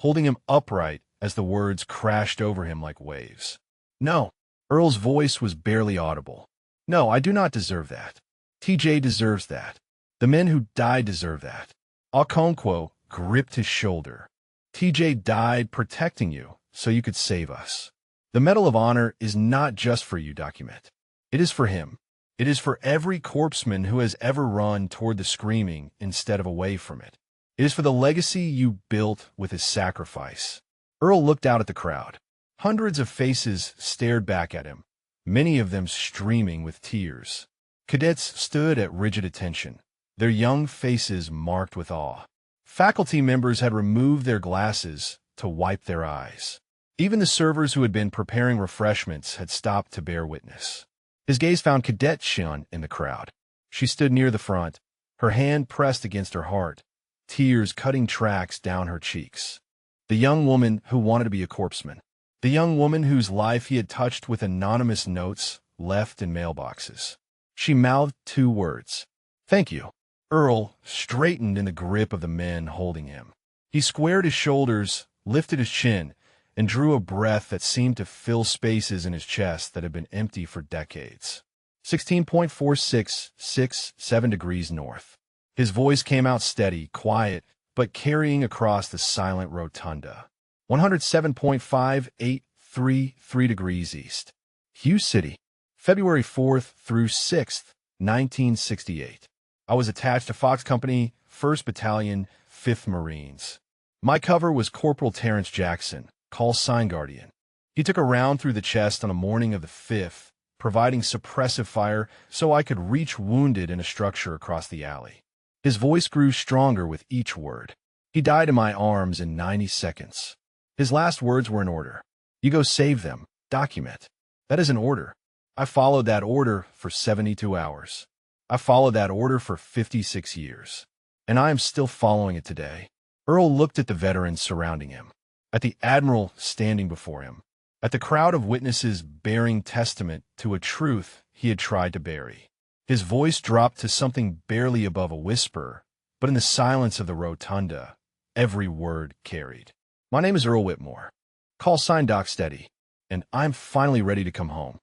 holding him upright as the words crashed over him like waves. No. Earl's voice was barely audible. No, I do not deserve that. TJ deserves that. The men who died deserve that. Okonkwo gripped his shoulder. TJ died protecting you so you could save us. The Medal of Honor is not just for you, Document. It is for him. It is for every corpsman who has ever run toward the screaming instead of away from it. It is for the legacy you built with his sacrifice. Earl looked out at the crowd. Hundreds of faces stared back at him, many of them streaming with tears. Cadets stood at rigid attention, their young faces marked with awe. Faculty members had removed their glasses to wipe their eyes. Even the servers who had been preparing refreshments had stopped to bear witness. His gaze found Cadet Shun in the crowd. She stood near the front, her hand pressed against her heart, tears cutting tracks down her cheeks. The young woman who wanted to be a corpsman. The young woman whose life he had touched with anonymous notes left in mailboxes. She mouthed 2 words. Thank you. Earl straightened in the grip of the men holding him. He squared his shoulders, lifted his chin, and drew a breath that seemed to fill spaces in his chest that had been empty for decades. 16.4667 degrees north. His voice came out steady, quiet, but carrying across the silent rotunda. 107.5833 degrees east. Hughes City, February 4th through 6th, 1968. I was attached to Fox Company, 1st Battalion, 5th Marines. My cover was Corporal Terrence Jackson, call sign Guardian. He took a round through the chest on the morning of the 5th, providing suppressive fire so I could reach wounded in a structure across the alley. His voice grew stronger with each word. He died in my arms in 90 seconds. His last words were an order. You go save them. Document. That is an order. I followed that order for 72 hours. I followed that order for 56 years, and I am still following it today. Earl looked at the veterans surrounding him, at the admiral standing before him, at the crowd of witnesses bearing testament to a truth he had tried to bury. His voice dropped to something barely above a whisper, but in the silence of the rotunda, every word carried. My name is Earl Whitmore. Call sign Doc Steady, and I'm finally ready to come home.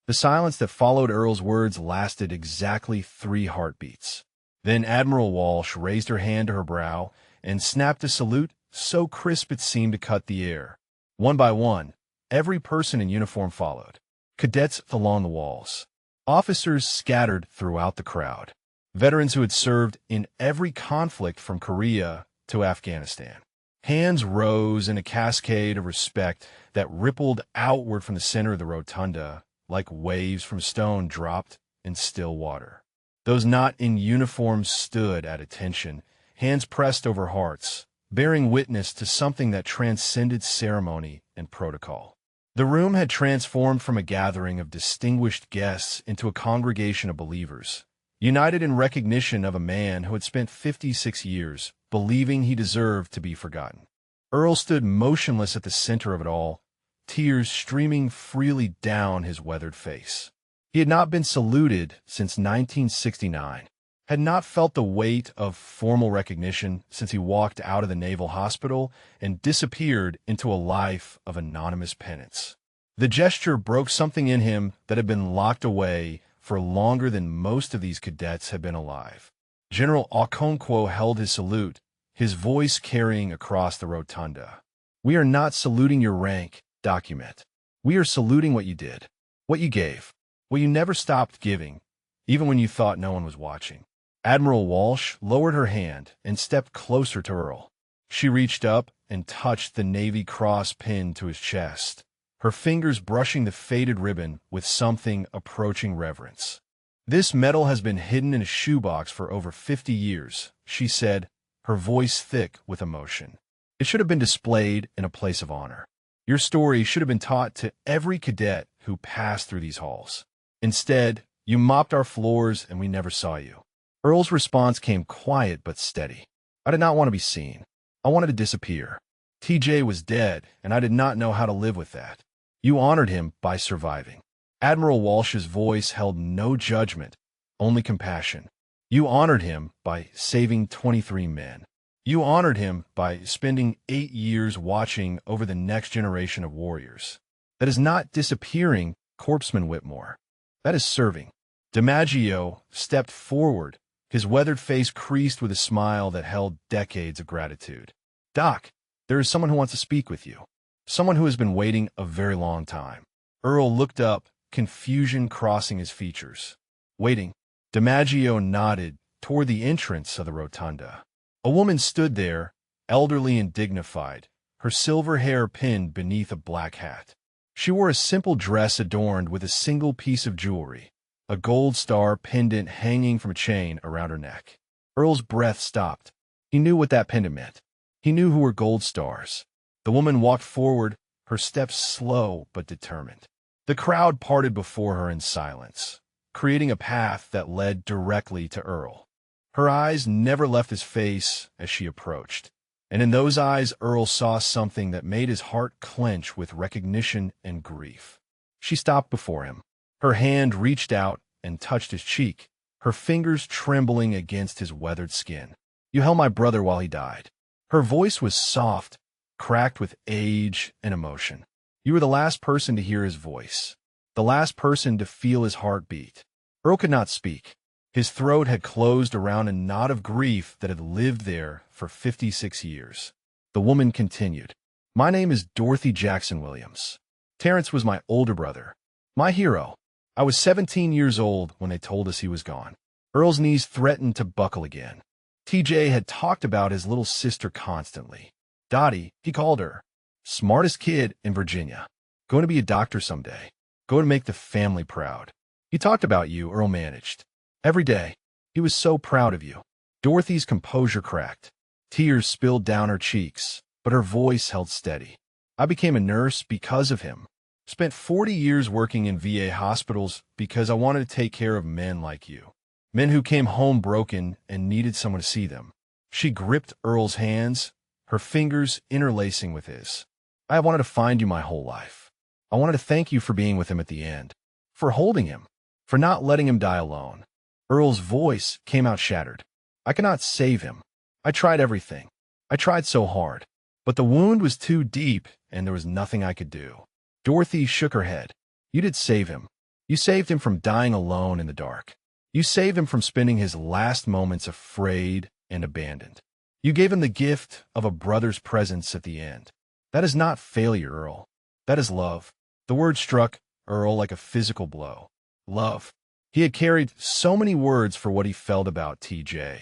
The silence that followed Earl's words lasted exactly 3 heartbeats. Then Admiral Walsh raised her hand to her brow and snapped a salute so crisp it seemed to cut the air. One by one, every person in uniform followed. Cadets along the walls. Officers scattered throughout the crowd. Veterans who had served in every conflict from Korea to Afghanistan. Hands rose in a cascade of respect that rippled outward from the center of the rotunda like waves from stone dropped in still water. Those not in uniform stood at attention, hands pressed over hearts, bearing witness to something that transcended ceremony and protocol. The room had transformed from a gathering of distinguished guests into a congregation of believers, united in recognition of a man who had spent 56 years believing he deserved to be forgotten. Earl stood motionless at the center of it all, tears streaming freely down his weathered face. He had not been saluted since 1969, had not felt the weight of formal recognition since he walked out of the Naval Hospital and disappeared into a life of anonymous penance. The gesture broke something in him that had been locked away for longer than most of these cadets had been alive. General Okonkwo held his salute, his voice carrying across the rotunda. We are not saluting your rank, document. We are saluting what you did, what you gave, what you never stopped giving, even when you thought no one was watching. Admiral Walsh lowered her hand and stepped closer to Earl. She reached up and touched the Navy cross pinned to his chest, her fingers brushing the faded ribbon with something approaching reverence. This medal has been hidden in a shoebox for over 50 years, she said, her voice thick with emotion. It should have been displayed in a place of honor. Your story should have been taught to every cadet who passed through these halls. Instead, you mopped our floors and we never saw you. Earl's response came quiet but steady. I did not want to be seen. I wanted to disappear. TJ was dead, and I did not know how to live with that. You honored him by surviving. Admiral Walsh's voice held no judgment, only compassion. You honored him by saving 23 men. You honored him by spending 8 years watching over the next generation of warriors. That is not disappearing, Corpsman Whitmore. That is serving. DiMaggio stepped forward, his weathered face creased with a smile that held decades of gratitude. Doc, there is someone who wants to speak with you. Someone who has been waiting a very long time. Earl looked up, confusion crossing his features. Waiting. DiMaggio nodded toward the entrance of the rotunda. A woman stood there, elderly and dignified, her silver hair pinned beneath a black hat. She wore a simple dress adorned with a single piece of jewelry, a gold star pendant hanging from a chain around her neck. Earl's breath stopped. He knew what that pendant meant. He knew who were gold stars. The woman walked forward, her steps slow but determined. The crowd parted before her in silence, creating a path that led directly to Earl. Her eyes never left his face as she approached, and in those eyes Earl saw something that made his heart clench with recognition and grief. She stopped before him. Her hand reached out and touched his cheek, her fingers trembling against his weathered skin. You held my brother while he died. Her voice was soft, cracked with age and emotion. You were the last person to hear his voice, the last person to feel his heartbeat. Earl could not speak. His throat had closed around a knot of grief that had lived there for 56 years. The woman continued. My name is Dorothy Jackson Williams. Terrence was my older brother, my hero. I was 17 years old when they told us he was gone. Earl's knees threatened to buckle again. TJ had talked about his little sister constantly. Dottie, he called her. Smartest kid in Virginia. Going to be a doctor someday. Going to make the family proud. He talked about you, Earl managed. Every day. He was so proud of you. Dorothy's composure cracked. Tears spilled down her cheeks, but her voice held steady. I became a nurse because of him. Spent 40 years working in VA hospitals because I wanted to take care of men like you. Men who came home broken and needed someone to see them. She gripped Earl's hands, her fingers interlacing with his. I wanted to find you my whole life. I wanted to thank you for being with him at the end, for holding him, for not letting him die alone. Earl's voice came out shattered. I cannot save him. I tried everything. I tried so hard. But the wound was too deep, and there was nothing I could do. Dorothy shook her head. You did save him. You saved him from dying alone in the dark. You saved him from spending his last moments afraid and abandoned. You gave him the gift of a brother's presence at the end. That is not failure, Earl. That is love. The word struck Earl like a physical blow. Love. He had carried so many words for what he felt about TJ.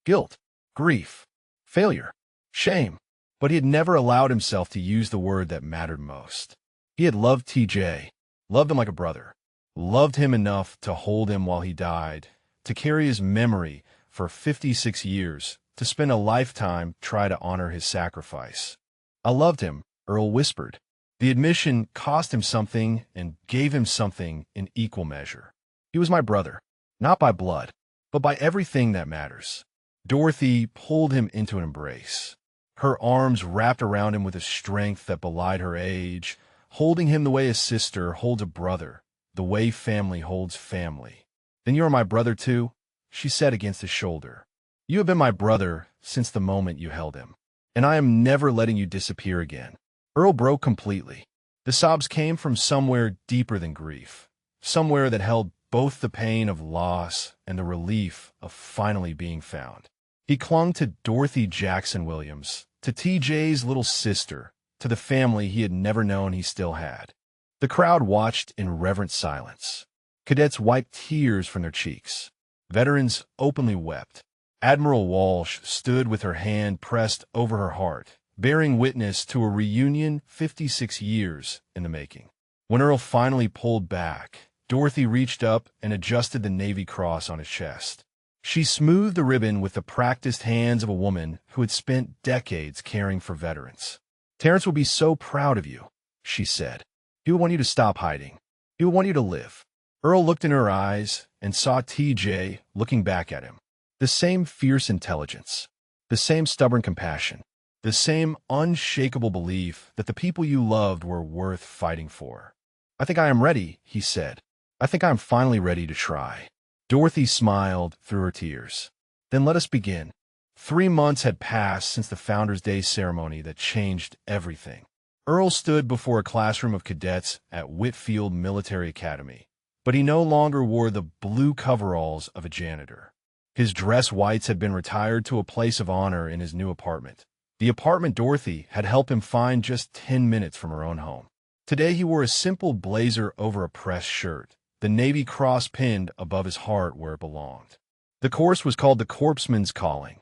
Guilt, grief, failure, shame. But he had never allowed himself to use the word that mattered most. He had loved TJ, loved him like a brother, loved him enough to hold him while he died, to carry his memory for 56 years, to spend a lifetime trying to honor his sacrifice. I loved him, Earl whispered. The admission cost him something and gave him something in equal measure. He was my brother, not by blood, but by everything that matters. Dorothy pulled him into an embrace. Her arms wrapped around him with a strength that belied her age, holding him the way a sister holds a brother, the way family holds family. Then you are my brother too, she said against his shoulder. You have been my brother since the moment you held him, and I am never letting you disappear again. Earl broke completely. The sobs came from somewhere deeper than grief, somewhere that held both the pain of loss and the relief of finally being found. He clung to Dorothy Jackson Williams, to TJ's little sister, to the family he had never known he still had. The crowd watched in reverent silence. Cadets wiped tears from their cheeks. Veterans openly wept. Admiral Walsh stood with her hand pressed over her heart, bearing witness to a reunion 56 years in the making. When Earl finally pulled back, Dorothy reached up and adjusted the Navy Cross on his chest. She smoothed the ribbon with the practiced hands of a woman who had spent decades caring for veterans. Terrence will be so proud of you, she said. He will want you to stop hiding. He will want you to live. Earl looked in her eyes and saw TJ looking back at him. The same fierce intelligence, the same stubborn compassion, the same unshakable belief that the people you loved were worth fighting for. I think I am ready, he said. I think I am finally ready to try. Dorothy smiled through her tears. Then let us begin. 3 months had passed since the Founders' Day ceremony that changed everything. Earl stood before a classroom of cadets at Whitfield Military Academy, but he no longer wore the blue coveralls of a janitor. His dress whites had been retired to a place of honor in his new apartment, the apartment Dorothy had helped him find just 10 minutes from her own home. Today he wore a simple blazer over a pressed shirt, the Navy Cross pinned above his heart where it belonged. The course was called the Corpsman's Calling,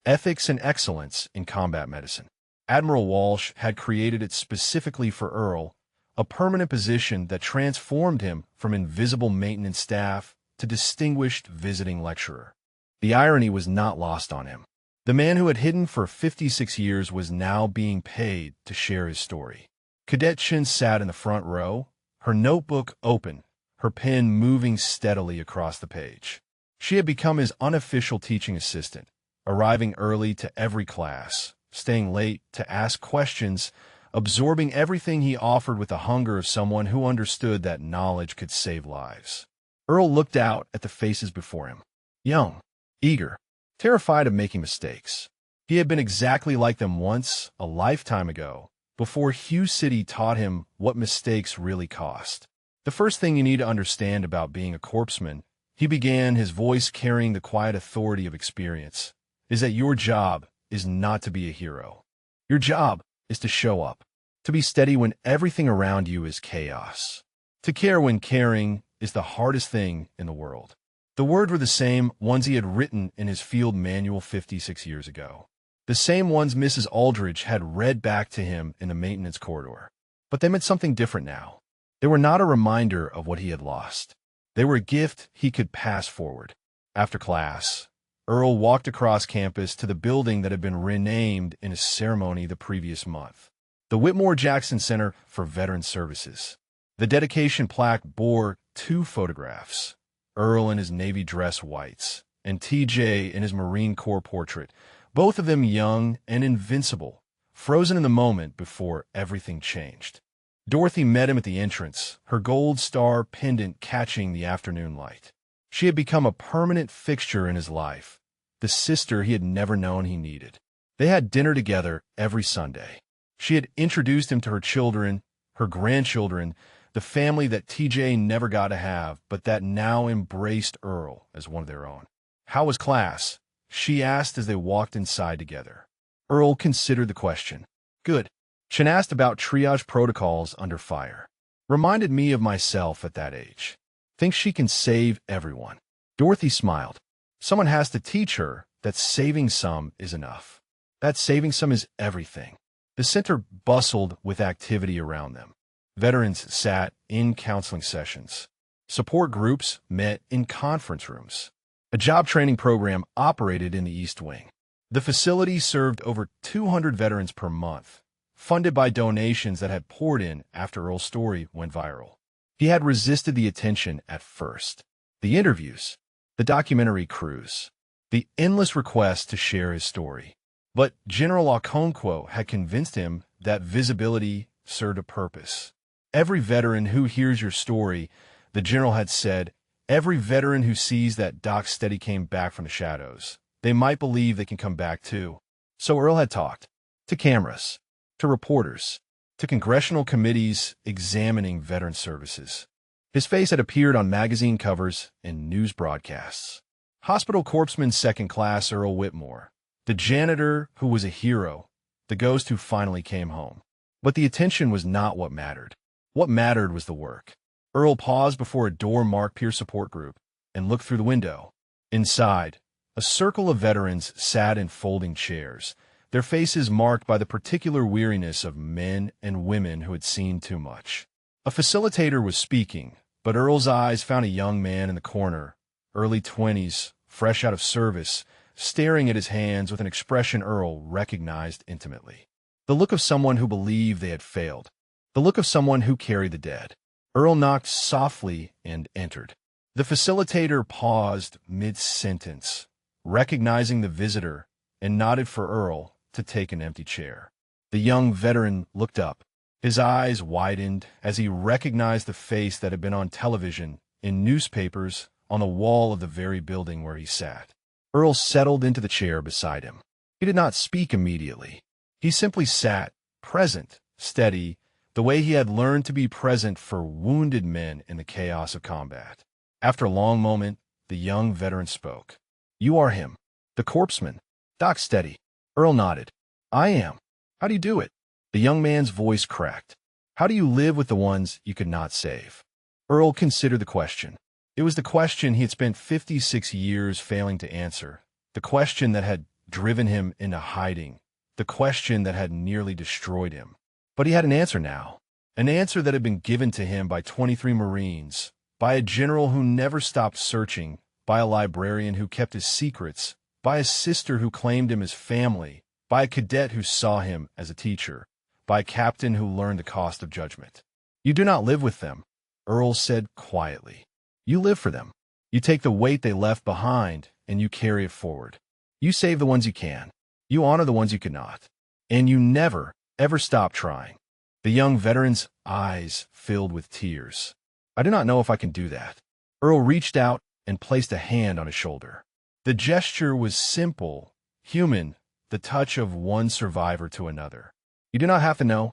Ethics and Excellence in Combat Medicine. Admiral Walsh had created it specifically for Earl, a permanent position that transformed him from invisible maintenance staff to distinguished visiting lecturer. The irony was not lost on him. The man who had hidden for 56 years was now being paid to share his story. Cadet Chin sat in the front row, her notebook open, her pen moving steadily across the page. She had become his unofficial teaching assistant, arriving early to every class, staying late to ask questions, absorbing everything he offered with the hunger of someone who understood that knowledge could save lives. Earl looked out at the faces before him. Young, eager, terrified of making mistakes. He had been exactly like them once, a lifetime ago, before Hugh City taught him what mistakes really cost. The first thing you need to understand about being a corpsman, he began, his voice carrying the quiet authority of experience, is that your job is not to be a hero. Your job is to show up, to be steady when everything around you is chaos, to care when caring is the hardest thing in the world. The words were the same ones he had written in his field manual 56 years ago, the same ones Mrs. Aldridge had read back to him in the maintenance corridor. But they meant something different now. They were not a reminder of what he had lost. They were a gift he could pass forward. After class, Earl walked across campus to the building that had been renamed in a ceremony the previous month, the Whitmore Jackson Center for Veteran Services. The dedication plaque bore 2 photographs, Earl in his Navy dress whites, and TJ in his Marine Corps portrait, both of them young and invincible, frozen in the moment before everything changed. Dorothy met him at the entrance, her gold star pendant catching the afternoon light. She had become a permanent fixture in his life, the sister he had never known he needed. They had dinner together every Sunday. She had introduced him to her children, her grandchildren, the family that TJ never got to have, but that now embraced Earl as one of their own. "How was class?" she asked as they walked inside together. Earl considered the question. "Good." Chen asked about triage protocols under fire. "Reminded me of myself at that age. Thinks she can save everyone." Dorothy smiled. "Someone has to teach her that saving some is enough. That saving some is everything." The center bustled with activity around them. Veterans sat in counseling sessions. Support groups met in conference rooms. A job training program operated in the East Wing. The facility served over 200 veterans per month, funded by donations that had poured in after Earl's story went viral. He had resisted the attention at first. The interviews, the documentary crews, the endless requests to share his story. But General Okonkwo had convinced him that visibility served a purpose. "Every veteran who hears your story," the general had said, "every veteran who sees that Doc Steady came back from the shadows, they might believe they can come back too." So Earl had talked to cameras, to reporters, to congressional committees examining veteran services. His face had appeared on magazine covers and news broadcasts. Hospital Corpsman Second Class Earl Whitmore, the janitor who was a hero, the ghost who finally came home. But the attention was not what mattered. What mattered was the work. Earl paused before a door marked peer support group and looked through the window. Inside, a circle of veterans sat in folding chairs, their faces marked by the particular weariness of men and women who had seen too much. A facilitator was speaking, but Earl's eyes found a young man in the corner, early 20s, fresh out of service, staring at his hands with an expression Earl recognized intimately. The look of someone who believed they had failed. The look of someone who carried the dead. Earl knocked softly and entered. The facilitator paused mid-sentence, recognizing the visitor, and nodded for Earl to take an empty chair. The young veteran looked up. His eyes widened as he recognized the face that had been on television, in newspapers, on the wall of the very building where he sat. Earl settled into the chair beside him. He did not speak immediately. He simply sat, present, steady, the way he had learned to be present for wounded men in the chaos of combat. After a long moment, the young veteran spoke. "You are him, the corpsman, Doc Steady." Earl nodded. "I am. How do you do it?" The young man's voice cracked. "How do you live with the ones you could not save?" Earl considered the question. It was the question he had spent 56 years failing to answer, the question that had driven him into hiding, the question that had nearly destroyed him. But he had an answer now, an answer that had been given to him by 23 Marines, by a general who never stopped searching, by a librarian who kept his secrets, by a sister who claimed him as family, by a cadet who saw him as a teacher, by a captain who learned the cost of judgment. "You do not live with them," Earl said quietly. "You live for them. You take the weight they left behind, and you carry it forward. You save the ones you can. You honor the ones you cannot. And you never, ever stop trying." The young veteran's eyes filled with tears. "I do not know if I can do that." Earl reached out and placed a hand on his shoulder. The gesture was simple, human, the touch of one survivor to another. "You do not have to know,"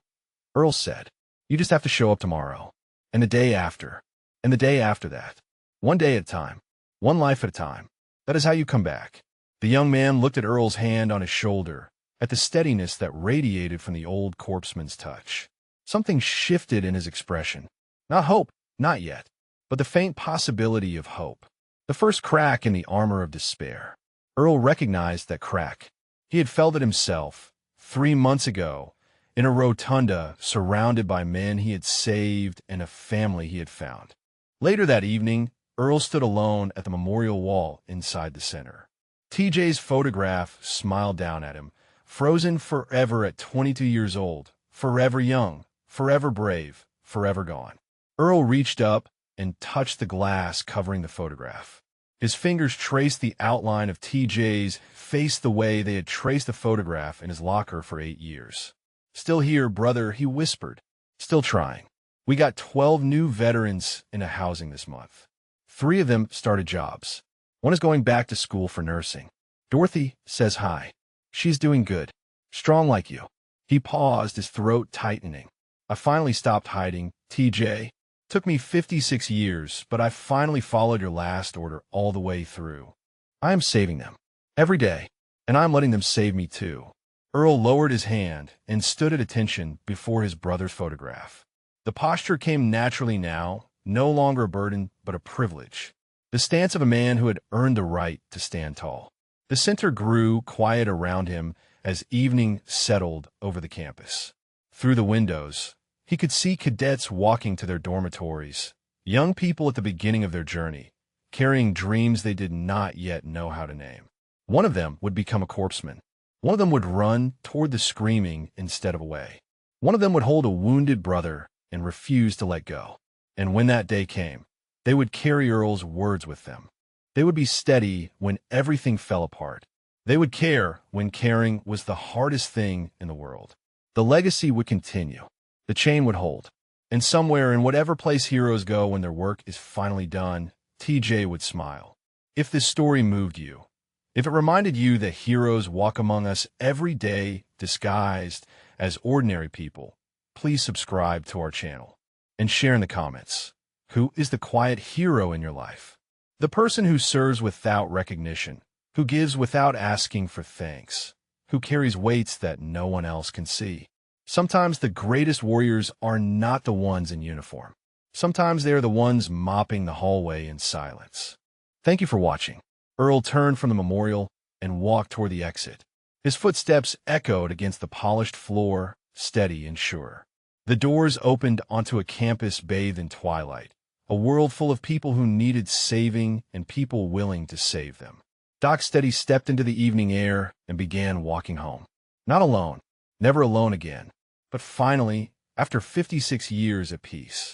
Earl said. "You just have to show up tomorrow, and the day after, and the day after that. One day at a time, one life at a time. That is how you come back." The young man looked at Earl's hand on his shoulder, at the steadiness that radiated from the old corpsman's touch. Something shifted in his expression. Not hope, not yet, but the faint possibility of hope. The first crack in the armor of despair. Earl recognized that crack. He had felt it himself, 3 months ago, in a rotunda surrounded by men he had saved and a family he had found. Later that evening, Earl stood alone at the memorial wall inside the center. TJ's photograph smiled down at him, frozen forever at 22 years old, forever young, forever brave, forever gone. Earl reached up, and touched the glass covering the photograph. His fingers traced the outline of TJ's face the way they had traced the photograph in his locker for 8 years. "Still here, brother," he whispered. "Still trying. We got 12 new veterans into housing this month. 3 of them started jobs. 1 is going back to school for nursing. Dorothy says hi. She's doing good. Strong like you." He paused, his throat tightening. "I finally stopped hiding, TJ. Took me 56 years, but I finally followed your last order all the way through. I am saving them. Every day. And I'm letting them save me too." Earl lowered his hand and stood at attention before his brother's photograph. The posture came naturally now, no longer a burden, but a privilege. The stance of a man who had earned the right to stand tall. The center grew quiet around him as evening settled over the campus. Through the windows, he could see cadets walking to their dormitories, young people at the beginning of their journey, carrying dreams they did not yet know how to name. One of them would become a corpsman. One of them would run toward the screaming instead of away. One of them would hold a wounded brother and refuse to let go. And when that day came, they would carry Earl's words with them. They would be steady when everything fell apart. They would care when caring was the hardest thing in the world. The legacy would continue. The chain would hold. And somewhere in whatever place heroes go when their work is finally done, TJ would smile. If this story moved you, if it reminded you that heroes walk among us every day disguised as ordinary people, please subscribe to our channel and share in the comments. Who is the quiet hero in your life? The person who serves without recognition, who gives without asking for thanks, who carries weights that no one else can see. Sometimes the greatest warriors are not the ones in uniform. Sometimes they are the ones mopping the hallway in silence. Thank you for watching. Earl turned from the memorial and walked toward the exit. His footsteps echoed against the polished floor, steady and sure. The doors opened onto a campus bathed in twilight, a world full of people who needed saving and people willing to save them. Doc Steady stepped into the evening air and began walking home. Not alone, never alone again, but finally, after 56 years at peace.